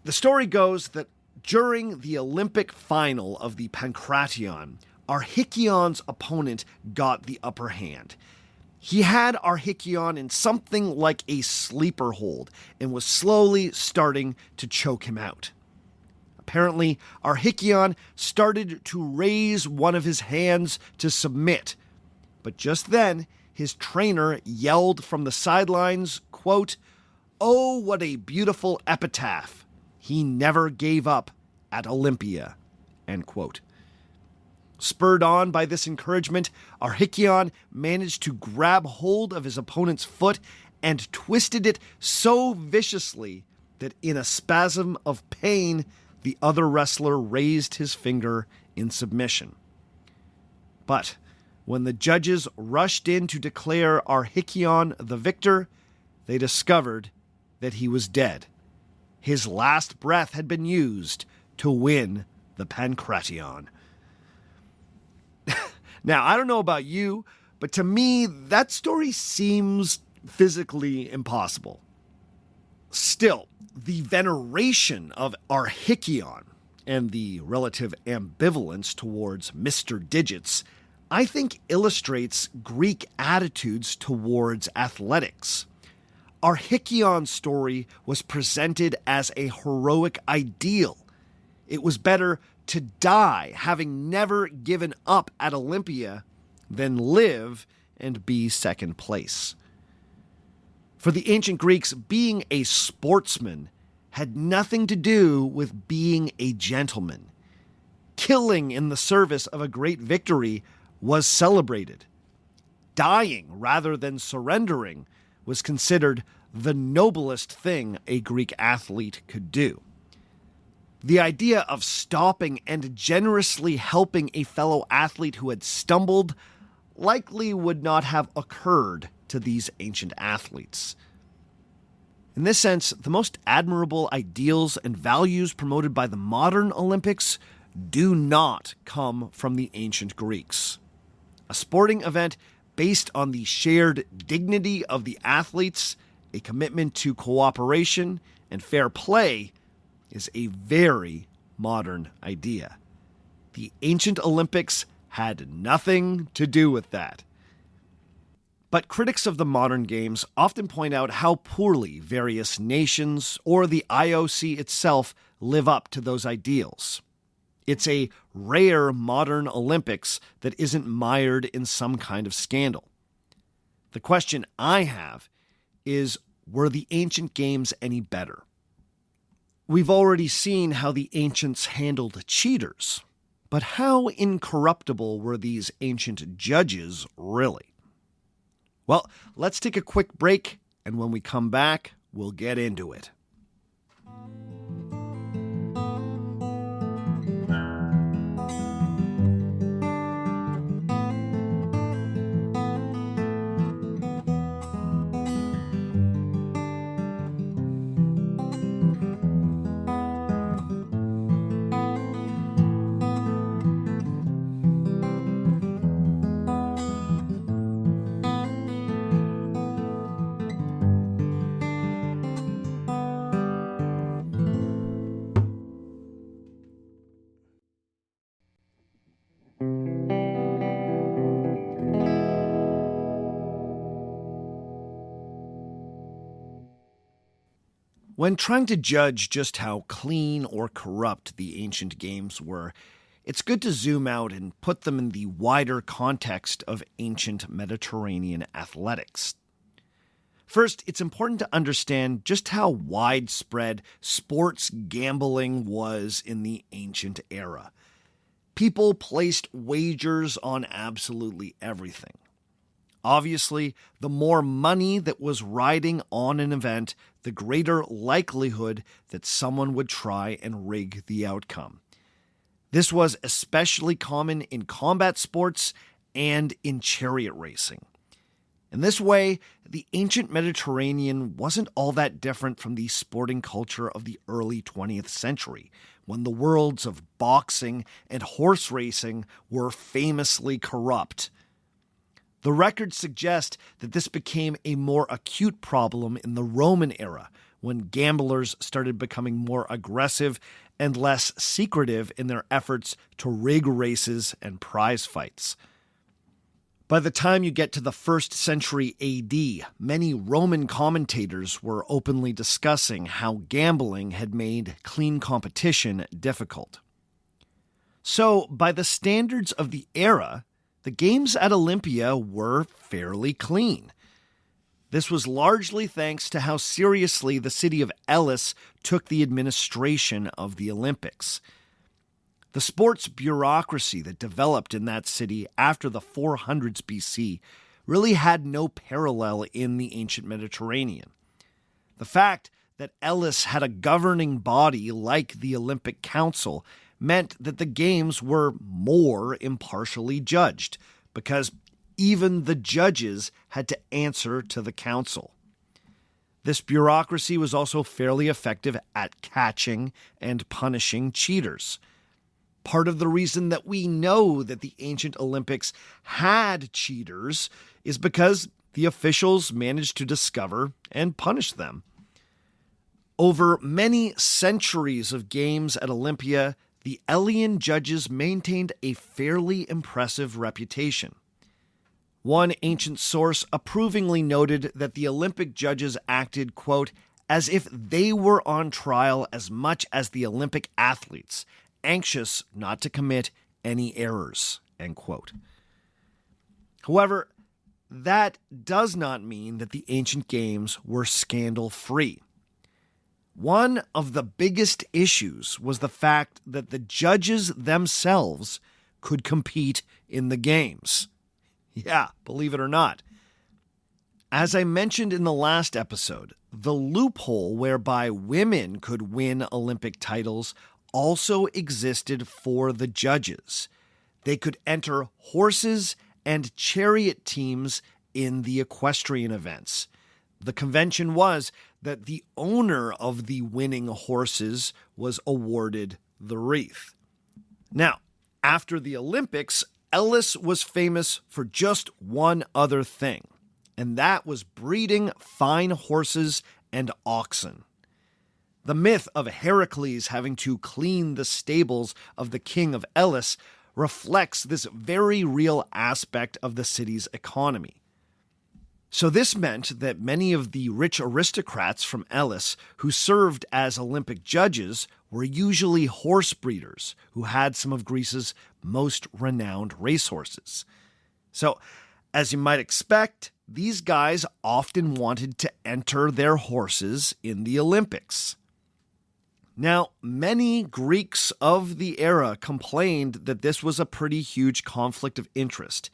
The story goes that during the Olympic final of the Pankration, Archikion's opponent got the upper hand. He had Archikion in something like a sleeper hold and was slowly starting to choke him out. Apparently, Archikion started to raise one of his hands to submit, but just then, his trainer yelled from the sidelines, quote, "Oh, what a beautiful epitaph. He never gave up at Olympia," end quote. Spurred on by this encouragement, Archikion managed to grab hold of his opponent's foot and twisted it so viciously that in a spasm of pain, the other wrestler raised his finger in submission. But when the judges rushed in to declare Archikion the victor, they discovered that he was dead. His last breath had been used to win the Pankration. Now, I don't know about you, but to me, that story seems physically impossible. Still, the veneration of Archikion and the relative ambivalence towards Mr. Digits, I think illustrates Greek attitudes towards athletics. Archikion's story was presented as a heroic ideal. It was better to die having never given up at Olympia than live and be second place. For the ancient Greeks, being a sportsman had nothing to do with being a gentleman. Killing in the service of a great victory was celebrated. Dying rather than surrendering was considered the noblest thing a Greek athlete could do. The idea of stopping and generously helping a fellow athlete who had stumbled likely would not have occurred to these ancient athletes. In this sense, the most admirable ideals and values promoted by the modern Olympics do not come from the ancient Greeks. A sporting event based on the shared dignity of the athletes, a commitment to cooperation and fair play, is a very modern idea. The ancient Olympics had nothing to do with that. But critics of the modern games often point out how poorly various nations or the IOC itself live up to those ideals. It's a rare modern Olympics that isn't mired in some kind of scandal. The question I have is, were the ancient games any better? We've already seen how the ancients handled cheaters, but how incorruptible were these ancient judges really? Well, let's take a quick break, and when we come back, we'll get into it. When trying to judge just how clean or corrupt the ancient games were, it's good to zoom out and put them in the wider context of ancient Mediterranean athletics. First, it's important to understand just how widespread sports gambling was in the ancient era. People placed wagers on absolutely everything. Obviously, the more money that was riding on an event, the greater likelihood that someone would try and rig the outcome. This was especially common in combat sports and in chariot racing. In this way, the ancient Mediterranean wasn't all that different from the sporting culture of the early 20th century, when the worlds of boxing and horse racing were famously corrupt. The records suggest that this became a more acute problem in the Roman era, when gamblers started becoming more aggressive and less secretive in their efforts to rig races and prize fights. By the time you get to the 1st century AD, many Roman commentators were openly discussing how gambling had made clean competition difficult. So, by the standards of the era, the games at Olympia were fairly clean. This was largely thanks to how seriously the city of Elis took the administration of the Olympics. The sports bureaucracy that developed in that city after the 400s BC really had no parallel in the ancient Mediterranean. The fact that Elis had a governing body like the Olympic Council meant that the games were more impartially judged, because even the judges had to answer to the council. This bureaucracy was also fairly effective at catching and punishing cheaters. Part of the reason that we know that the ancient Olympics had cheaters is because the officials managed to discover and punish them. Over many centuries of games at Olympia, the Elean judges maintained a fairly impressive reputation. One ancient source approvingly noted that the Olympic judges acted, quote, as if they were on trial as much as the Olympic athletes, anxious not to commit any errors, end quote. However, that does not mean that the ancient games were scandal-free. One of the biggest issues was the fact that the judges themselves could compete in the games. Yeah, believe it or not. As I mentioned in the last episode, the loophole whereby women could win Olympic titles also existed for the judges. They could enter horses and chariot teams in the equestrian events. The convention was that the owner of the winning horses was awarded the wreath. Now, after the Olympics, Ellis was famous for just one other thing, and that was breeding fine horses and oxen. The myth of Heracles having to clean the stables of the king of Elis reflects this very real aspect of the city's economy. So this meant that many of the rich aristocrats from Elis who served as Olympic judges were usually horse breeders who had some of Greece's most renowned racehorses. So, as you might expect, these guys often wanted to enter their horses in the Olympics. Now, many Greeks of the era complained that this was a pretty huge conflict of interest,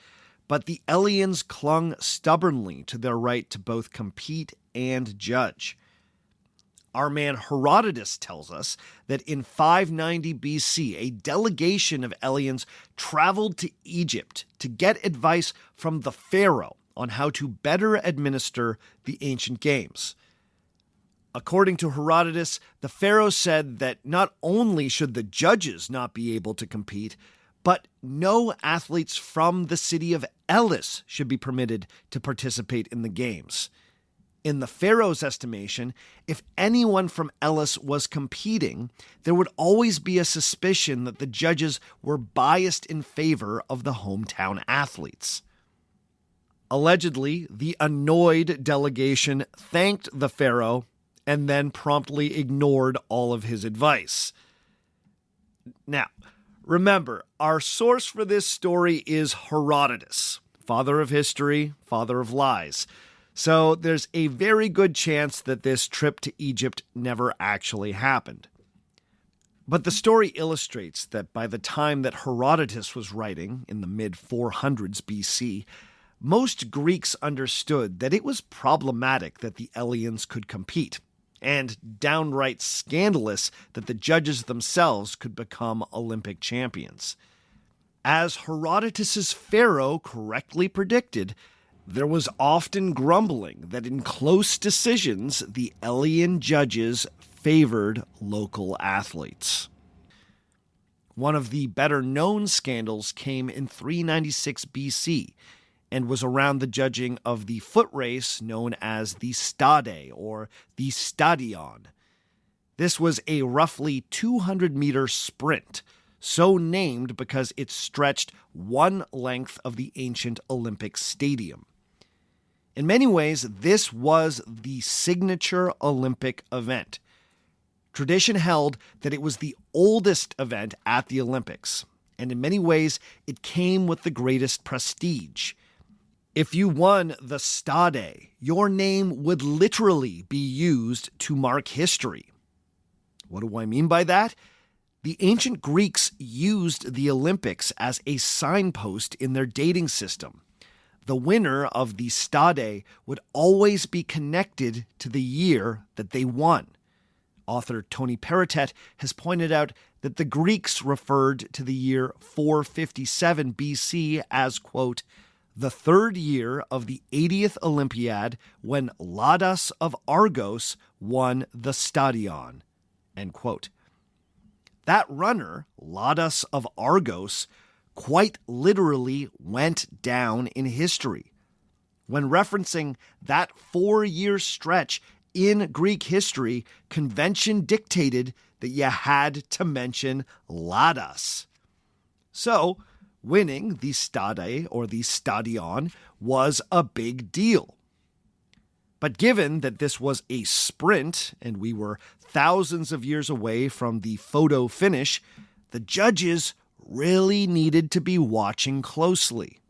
but the Eleans clung stubbornly to their right to both compete and judge. Our man Herodotus tells us that in 590 BC, a delegation of Eleans traveled to Egypt to get advice from the pharaoh on how to better administer the ancient games. According to Herodotus, the pharaoh said that not only should the judges not be able to compete, but no athletes from the city of Elis should be permitted to participate in the games. In the pharaoh's estimation, if anyone from Elis was competing, there would always be a suspicion that the judges were biased in favor of the hometown athletes. Allegedly, the annoyed delegation thanked the pharaoh and then promptly ignored all of his advice. Now, remember, our source for this story is Herodotus, father of history, father of lies. So there's a very good chance that this trip to Egypt never actually happened. But the story illustrates that by the time that Herodotus was writing, in the mid-400s BC, most Greeks understood that it was problematic that the Eleans could compete, and downright scandalous that the judges themselves could become Olympic champions. As Herodotus's pharaoh correctly predicted, there was often grumbling that in close decisions, the Elean judges favored local athletes. One of the better-known scandals came in 396 BC and was around the judging of the foot race known as the Stade, or the Stadion. This was a roughly 200-meter sprint, so named because it stretched one length of the ancient Olympic Stadium. In many ways, this was the signature Olympic event. Tradition held that it was the oldest event at the Olympics, and in many ways, it came with the greatest prestige. If you won the Stade, your name would literally be used to mark history. What do I mean by that? The ancient Greeks used the Olympics as a signpost in their dating system. The winner of the Stade would always be connected to the year that they won. Author Tony Peritet has pointed out that the Greeks referred to the year 457 BC as, quote, the third year of the 80th Olympiad when Ladas of Argos won the Stadion, end quote. That runner, Ladas of Argos, quite literally went down in history. When referencing that 4-year stretch in Greek history, convention dictated that you had to mention Ladas. So, winning the Stade, or the Stadion, was a big deal. But given that this was a sprint, and we were thousands of years away from the photo finish, the judges really needed to be watching closely.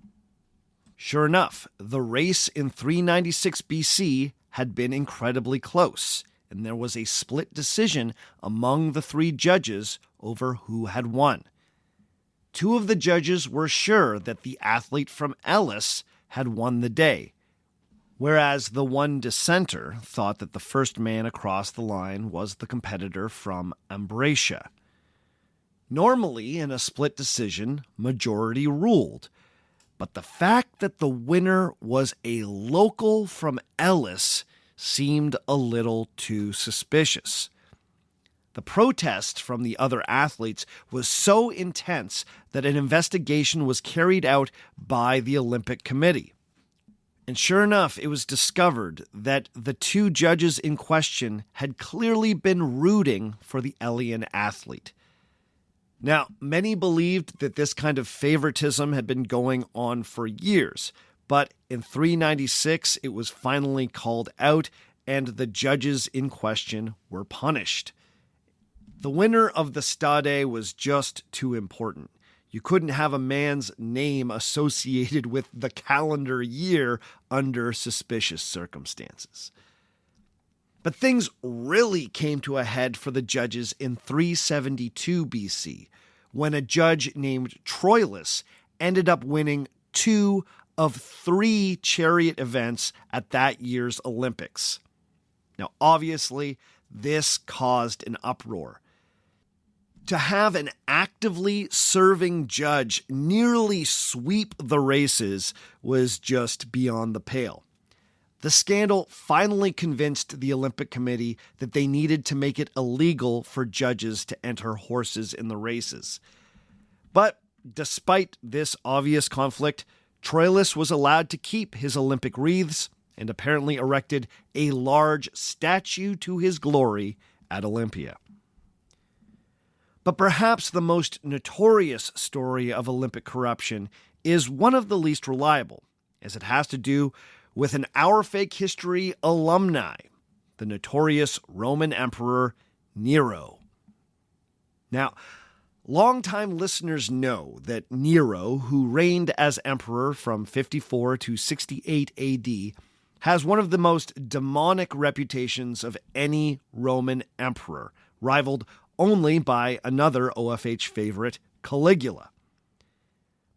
Sure enough, the race in 396 BC had been incredibly close, and there was a split decision among the 3 judges over who had won. 2 of the judges were sure that the athlete from Elis had won the day, whereas the one dissenter thought that the first man across the line was the competitor from Ambracia. Normally, in a split decision, majority ruled. But the fact that the winner was a local from Ellis seemed a little too suspicious. The protest from the other athletes was so intense that an investigation was carried out by the Olympic Committee. And sure enough, it was discovered that the two judges in question had clearly been rooting for the Elian athlete. Now, many believed that this kind of favoritism had been going on for years, but in 396 it was finally called out and the judges in question were punished. The winner of the Stade was just too important. You couldn't have a man's name associated with the calendar year under suspicious circumstances. But things really came to a head for the judges in 372 BC, when a judge named Troilus ended up winning 2 of 3 chariot events at that year's Olympics. Now, obviously, this caused an uproar. To have an actively serving judge nearly sweep the races was just beyond the pale. The scandal finally convinced the Olympic Committee that they needed to make it illegal for judges to enter horses in the races. But despite this obvious conflict, Troilus was allowed to keep his Olympic wreaths and apparently erected a large statue to his glory at Olympia. But perhaps the most notorious story of Olympic corruption is one of the least reliable, as it has to do with an Our Fake History alumni, the notorious Roman Emperor Nero. Now, longtime listeners know that Nero, who reigned as emperor from 54 to 68 AD, has one of the most demonic reputations of any Roman emperor, rivaled only by another OFH favorite, Caligula.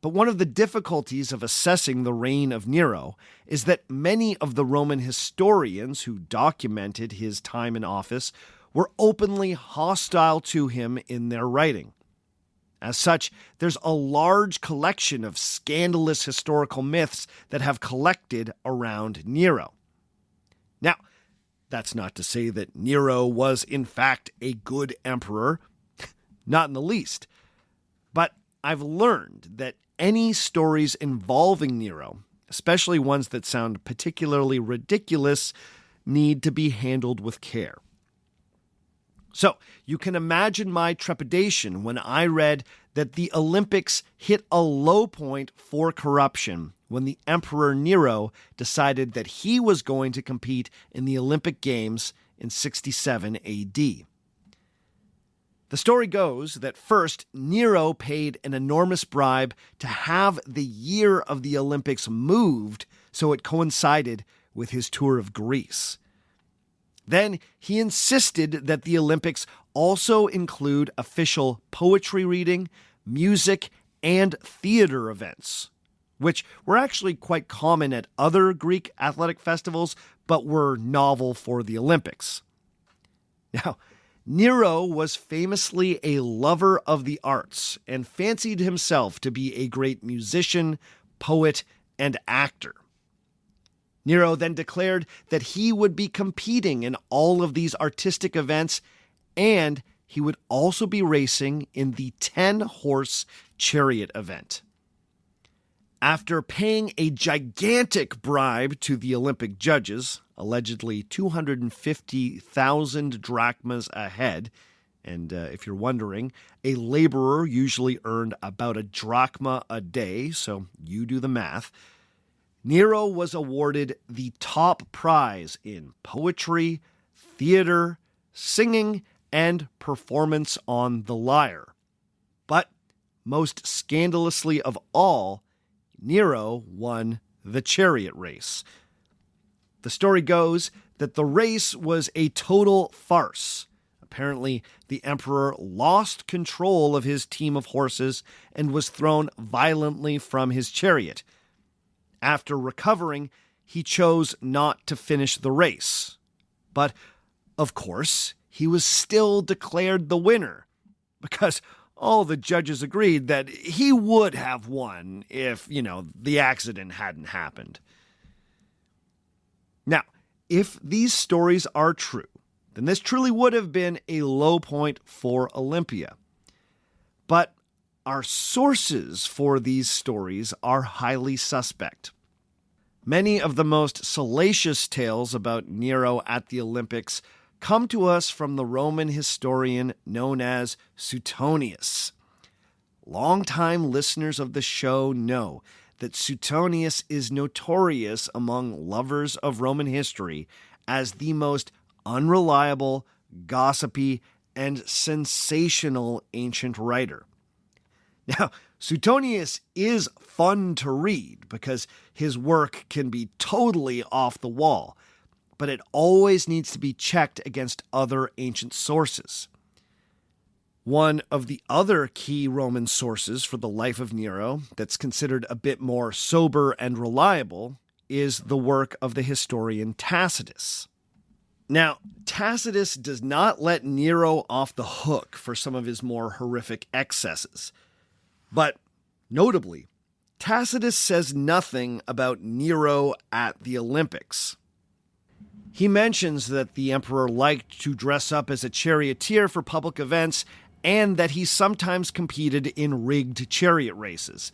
But one of the difficulties of assessing the reign of Nero is that many of the Roman historians who documented his time in office were openly hostile to him in their writing. As such, there's a large collection of scandalous historical myths that have collected around Nero. Now, that's not to say that Nero was in fact a good emperor, not in the least. But I've learned that any stories involving Nero, especially ones that sound particularly ridiculous, need to be handled with care. So, you can imagine my trepidation when I read that the Olympics hit a low point for corruption when the Emperor Nero decided that he was going to compete in the Olympic Games in 67 AD. The story goes that first, Nero paid an enormous bribe to have the year of the Olympics moved so it coincided with his tour of Greece. Then he insisted that the Olympics also include official poetry reading, music, and theater events, which were actually quite common at other Greek athletic festivals, but were novel for the Olympics. Now, Nero was famously a lover of the arts and fancied himself to be a great musician, poet, and actor. Nero then declared that he would be competing in all of these artistic events, and he would also be racing in the 10-horse chariot event. After paying a gigantic bribe to the Olympic judges, allegedly 250,000 drachmas a head, and if you're wondering, a laborer usually earned about a drachma a day, so you do the math, Nero was awarded the top prize in poetry, theater, singing, and performance on the lyre. But most scandalously of all, Nero won the chariot race. The story goes that the race was a total farce. Apparently, the emperor lost control of his team of horses and was thrown violently from his chariot. After recovering, he chose not to finish the race. But, of course, he was still declared the winner, because all the judges agreed that he would have won if, the accident hadn't happened. Now, if these stories are true, then this truly would have been a low point for Olympia. But our sources for these stories are highly suspect. Many of the most salacious tales about Nero at the Olympics come to us from the Roman historian known as Suetonius. Longtime listeners of the show know that Suetonius is notorious among lovers of Roman history as the most unreliable, gossipy, and sensational ancient writer. Now, Suetonius is fun to read because his work can be totally off the wall, but it always needs to be checked against other ancient sources. One of the other key Roman sources for the life of Nero that's considered a bit more sober and reliable is the work of the historian Tacitus. Now, Tacitus does not let Nero off the hook for some of his more horrific excesses. But, notably, Tacitus says nothing about Nero at the Olympics. He mentions that the emperor liked to dress up as a charioteer for public events and that he sometimes competed in rigged chariot races.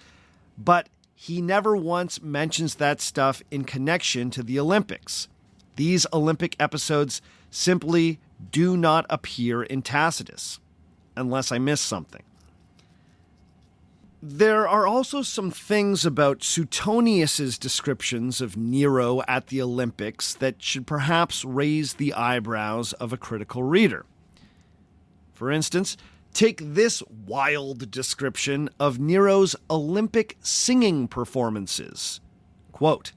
But he never once mentions that stuff in connection to the Olympics. These Olympic episodes simply do not appear in Tacitus, unless I miss something. There are also some things about Suetonius's descriptions of Nero at the Olympics that should perhaps raise the eyebrows of a critical reader. For instance, take this wild description of Nero's Olympic singing performances. Quote,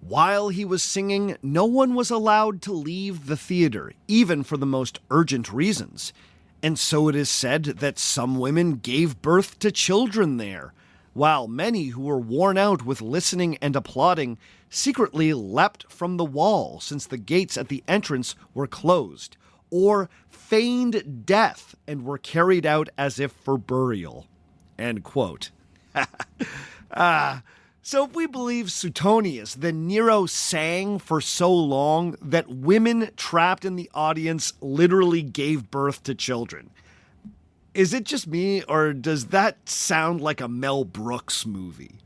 "While he was singing, no one was allowed to leave the theater, even for the most urgent reasons. And so it is said that some women gave birth to children there, while many who were worn out with listening and applauding secretly leapt from the wall since the gates at the entrance were closed, or feigned death and were carried out as if for burial." End quote. So if we believe Suetonius, then Nero sang for so long that women trapped in the audience literally gave birth to children. Is it just me, or does that sound like a Mel Brooks movie?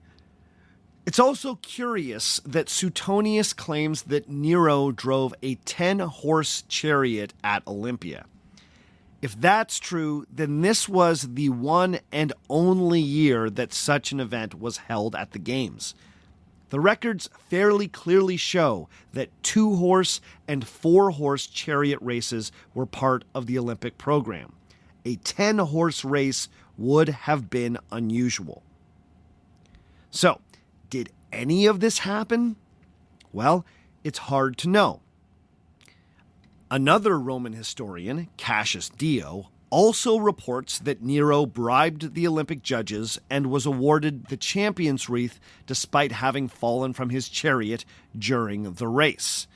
It's also curious that Suetonius claims that Nero drove a 10-horse chariot at Olympia. If that's true, then this was the one and only year that such an event was held at the Games. The records fairly clearly show that 2-horse and 4-horse chariot races were part of the Olympic program. A 10-horse race would have been unusual. So, did any of this happen? Well, it's hard to know. Another Roman historian, Cassius Dio, also reports that Nero bribed the Olympic judges and was awarded the champion's wreath despite having fallen from his chariot during the race.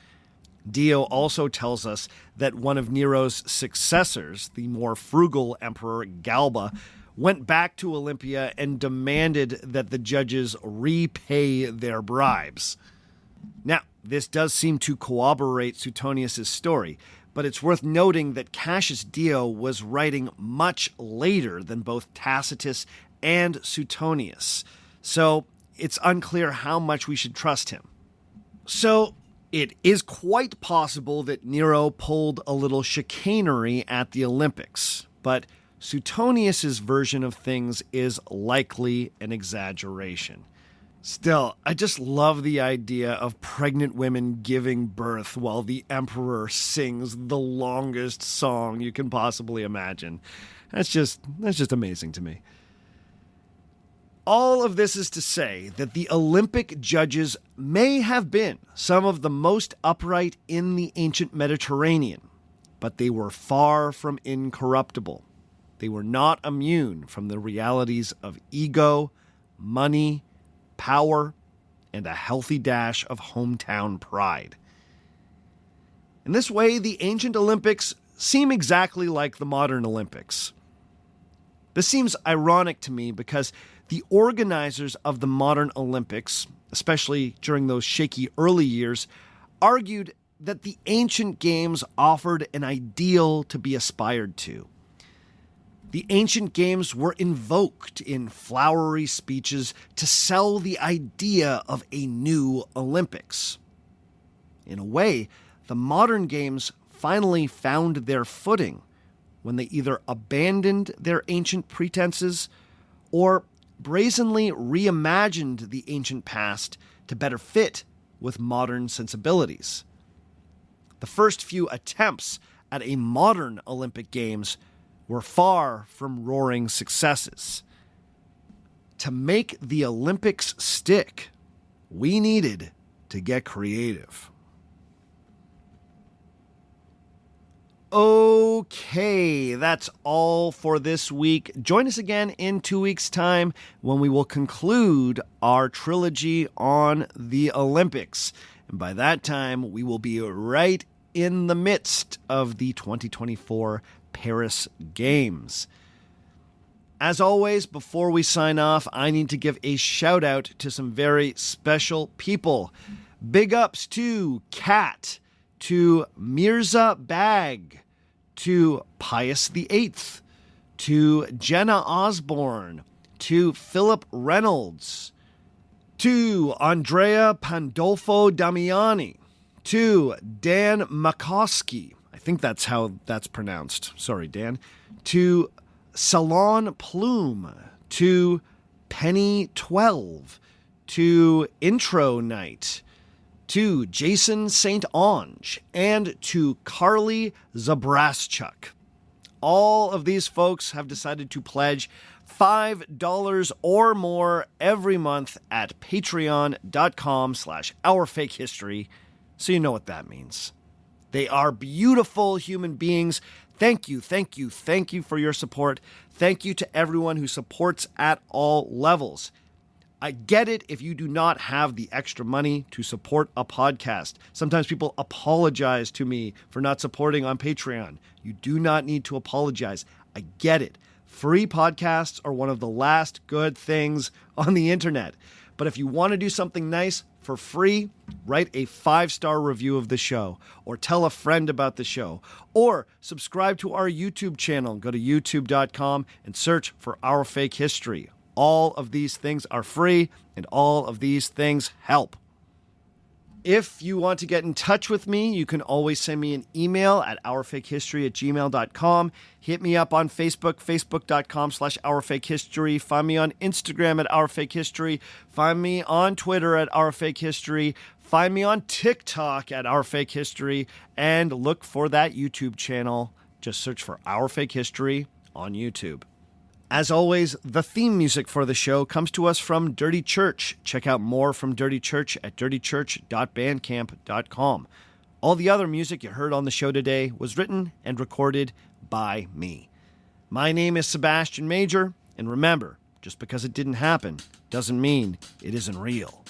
Dio also tells us that one of Nero's successors, the more frugal emperor Galba, went back to Olympia and demanded that the judges repay their bribes. Now, this does seem to corroborate Suetonius' story, but it's worth noting that Cassius Dio was writing much later than both Tacitus and Suetonius, so it's unclear how much we should trust him. So, it is quite possible that Nero pulled a little chicanery at the Olympics, but Suetonius' version of things is likely an exaggeration. Still, I just love the idea of pregnant women giving birth while the emperor sings the longest song you can possibly imagine. That's just amazing to me. All of this is to say that the Olympic judges may have been some of the most upright in the ancient Mediterranean, but they were far from incorruptible. They were not immune from the realities of ego, money, power, and a healthy dash of hometown pride. In this way, the ancient Olympics seem exactly like the modern Olympics. This seems ironic to me because the organizers of the modern Olympics, especially during those shaky early years, argued that the ancient games offered an ideal to be aspired to. The ancient games were invoked in flowery speeches to sell the idea of a new Olympics. In a way, the modern games finally found their footing when they either abandoned their ancient pretenses or brazenly reimagined the ancient past to better fit with modern sensibilities. The first few attempts at a modern Olympic Games were far from roaring successes. To make the Olympics stick, we needed to get creative. Okay, that's all for this week. Join us again in 2 weeks' time when we will conclude our trilogy on the Olympics. And by that time, we will be right in the midst of the 2024 Paris Games. As always, before we sign off, I need to give a shout out to some very special people. Big ups to Kat, to Mirza Bag, to Pius VIII, to Jenna Osborne, to Philip Reynolds, to Andrea Pandolfo Damiani, to Dan Makoski, I think that's how that's pronounced. Sorry, Dan. To Salon Plume, to Penny 12, to Intro Night, to Jason St. Ange, and to Carly Zabraschuk. All of these folks have decided to pledge $5 or more every month at patreon.com/OurFakeHistory, so you know what that means. They are beautiful human beings. Thank you, thank you, thank you for your support. Thank you to everyone who supports at all levels. I get it if you do not have the extra money to support a podcast. Sometimes people apologize to me for not supporting on Patreon. You do not need to apologize. I get it. Free podcasts are one of the last good things on the internet. But if you want to do something nice for free, write a 5-star review of the show, or tell a friend about the show, or subscribe to our YouTube channel. Go to youtube.com and search for Our Fake History. All of these things are free, and all of these things help. If you want to get in touch with me, you can always send me an email at ourfakehistory@gmail.com. Hit me up on Facebook, facebook.com/ourfakehistory. Find me on Instagram at ourfakehistory. Find me on Twitter at ourfakehistory. Find me on TikTok at ourfakehistory. And look for that YouTube channel. Just search for Our Fake History on YouTube. As always, the theme music for the show comes to us from Dirty Church. Check out more from Dirty Church at dirtychurch.bandcamp.com. All the other music you heard on the show today was written and recorded by me. My name is Sebastian Major, and remember, just because it didn't happen doesn't mean it isn't real.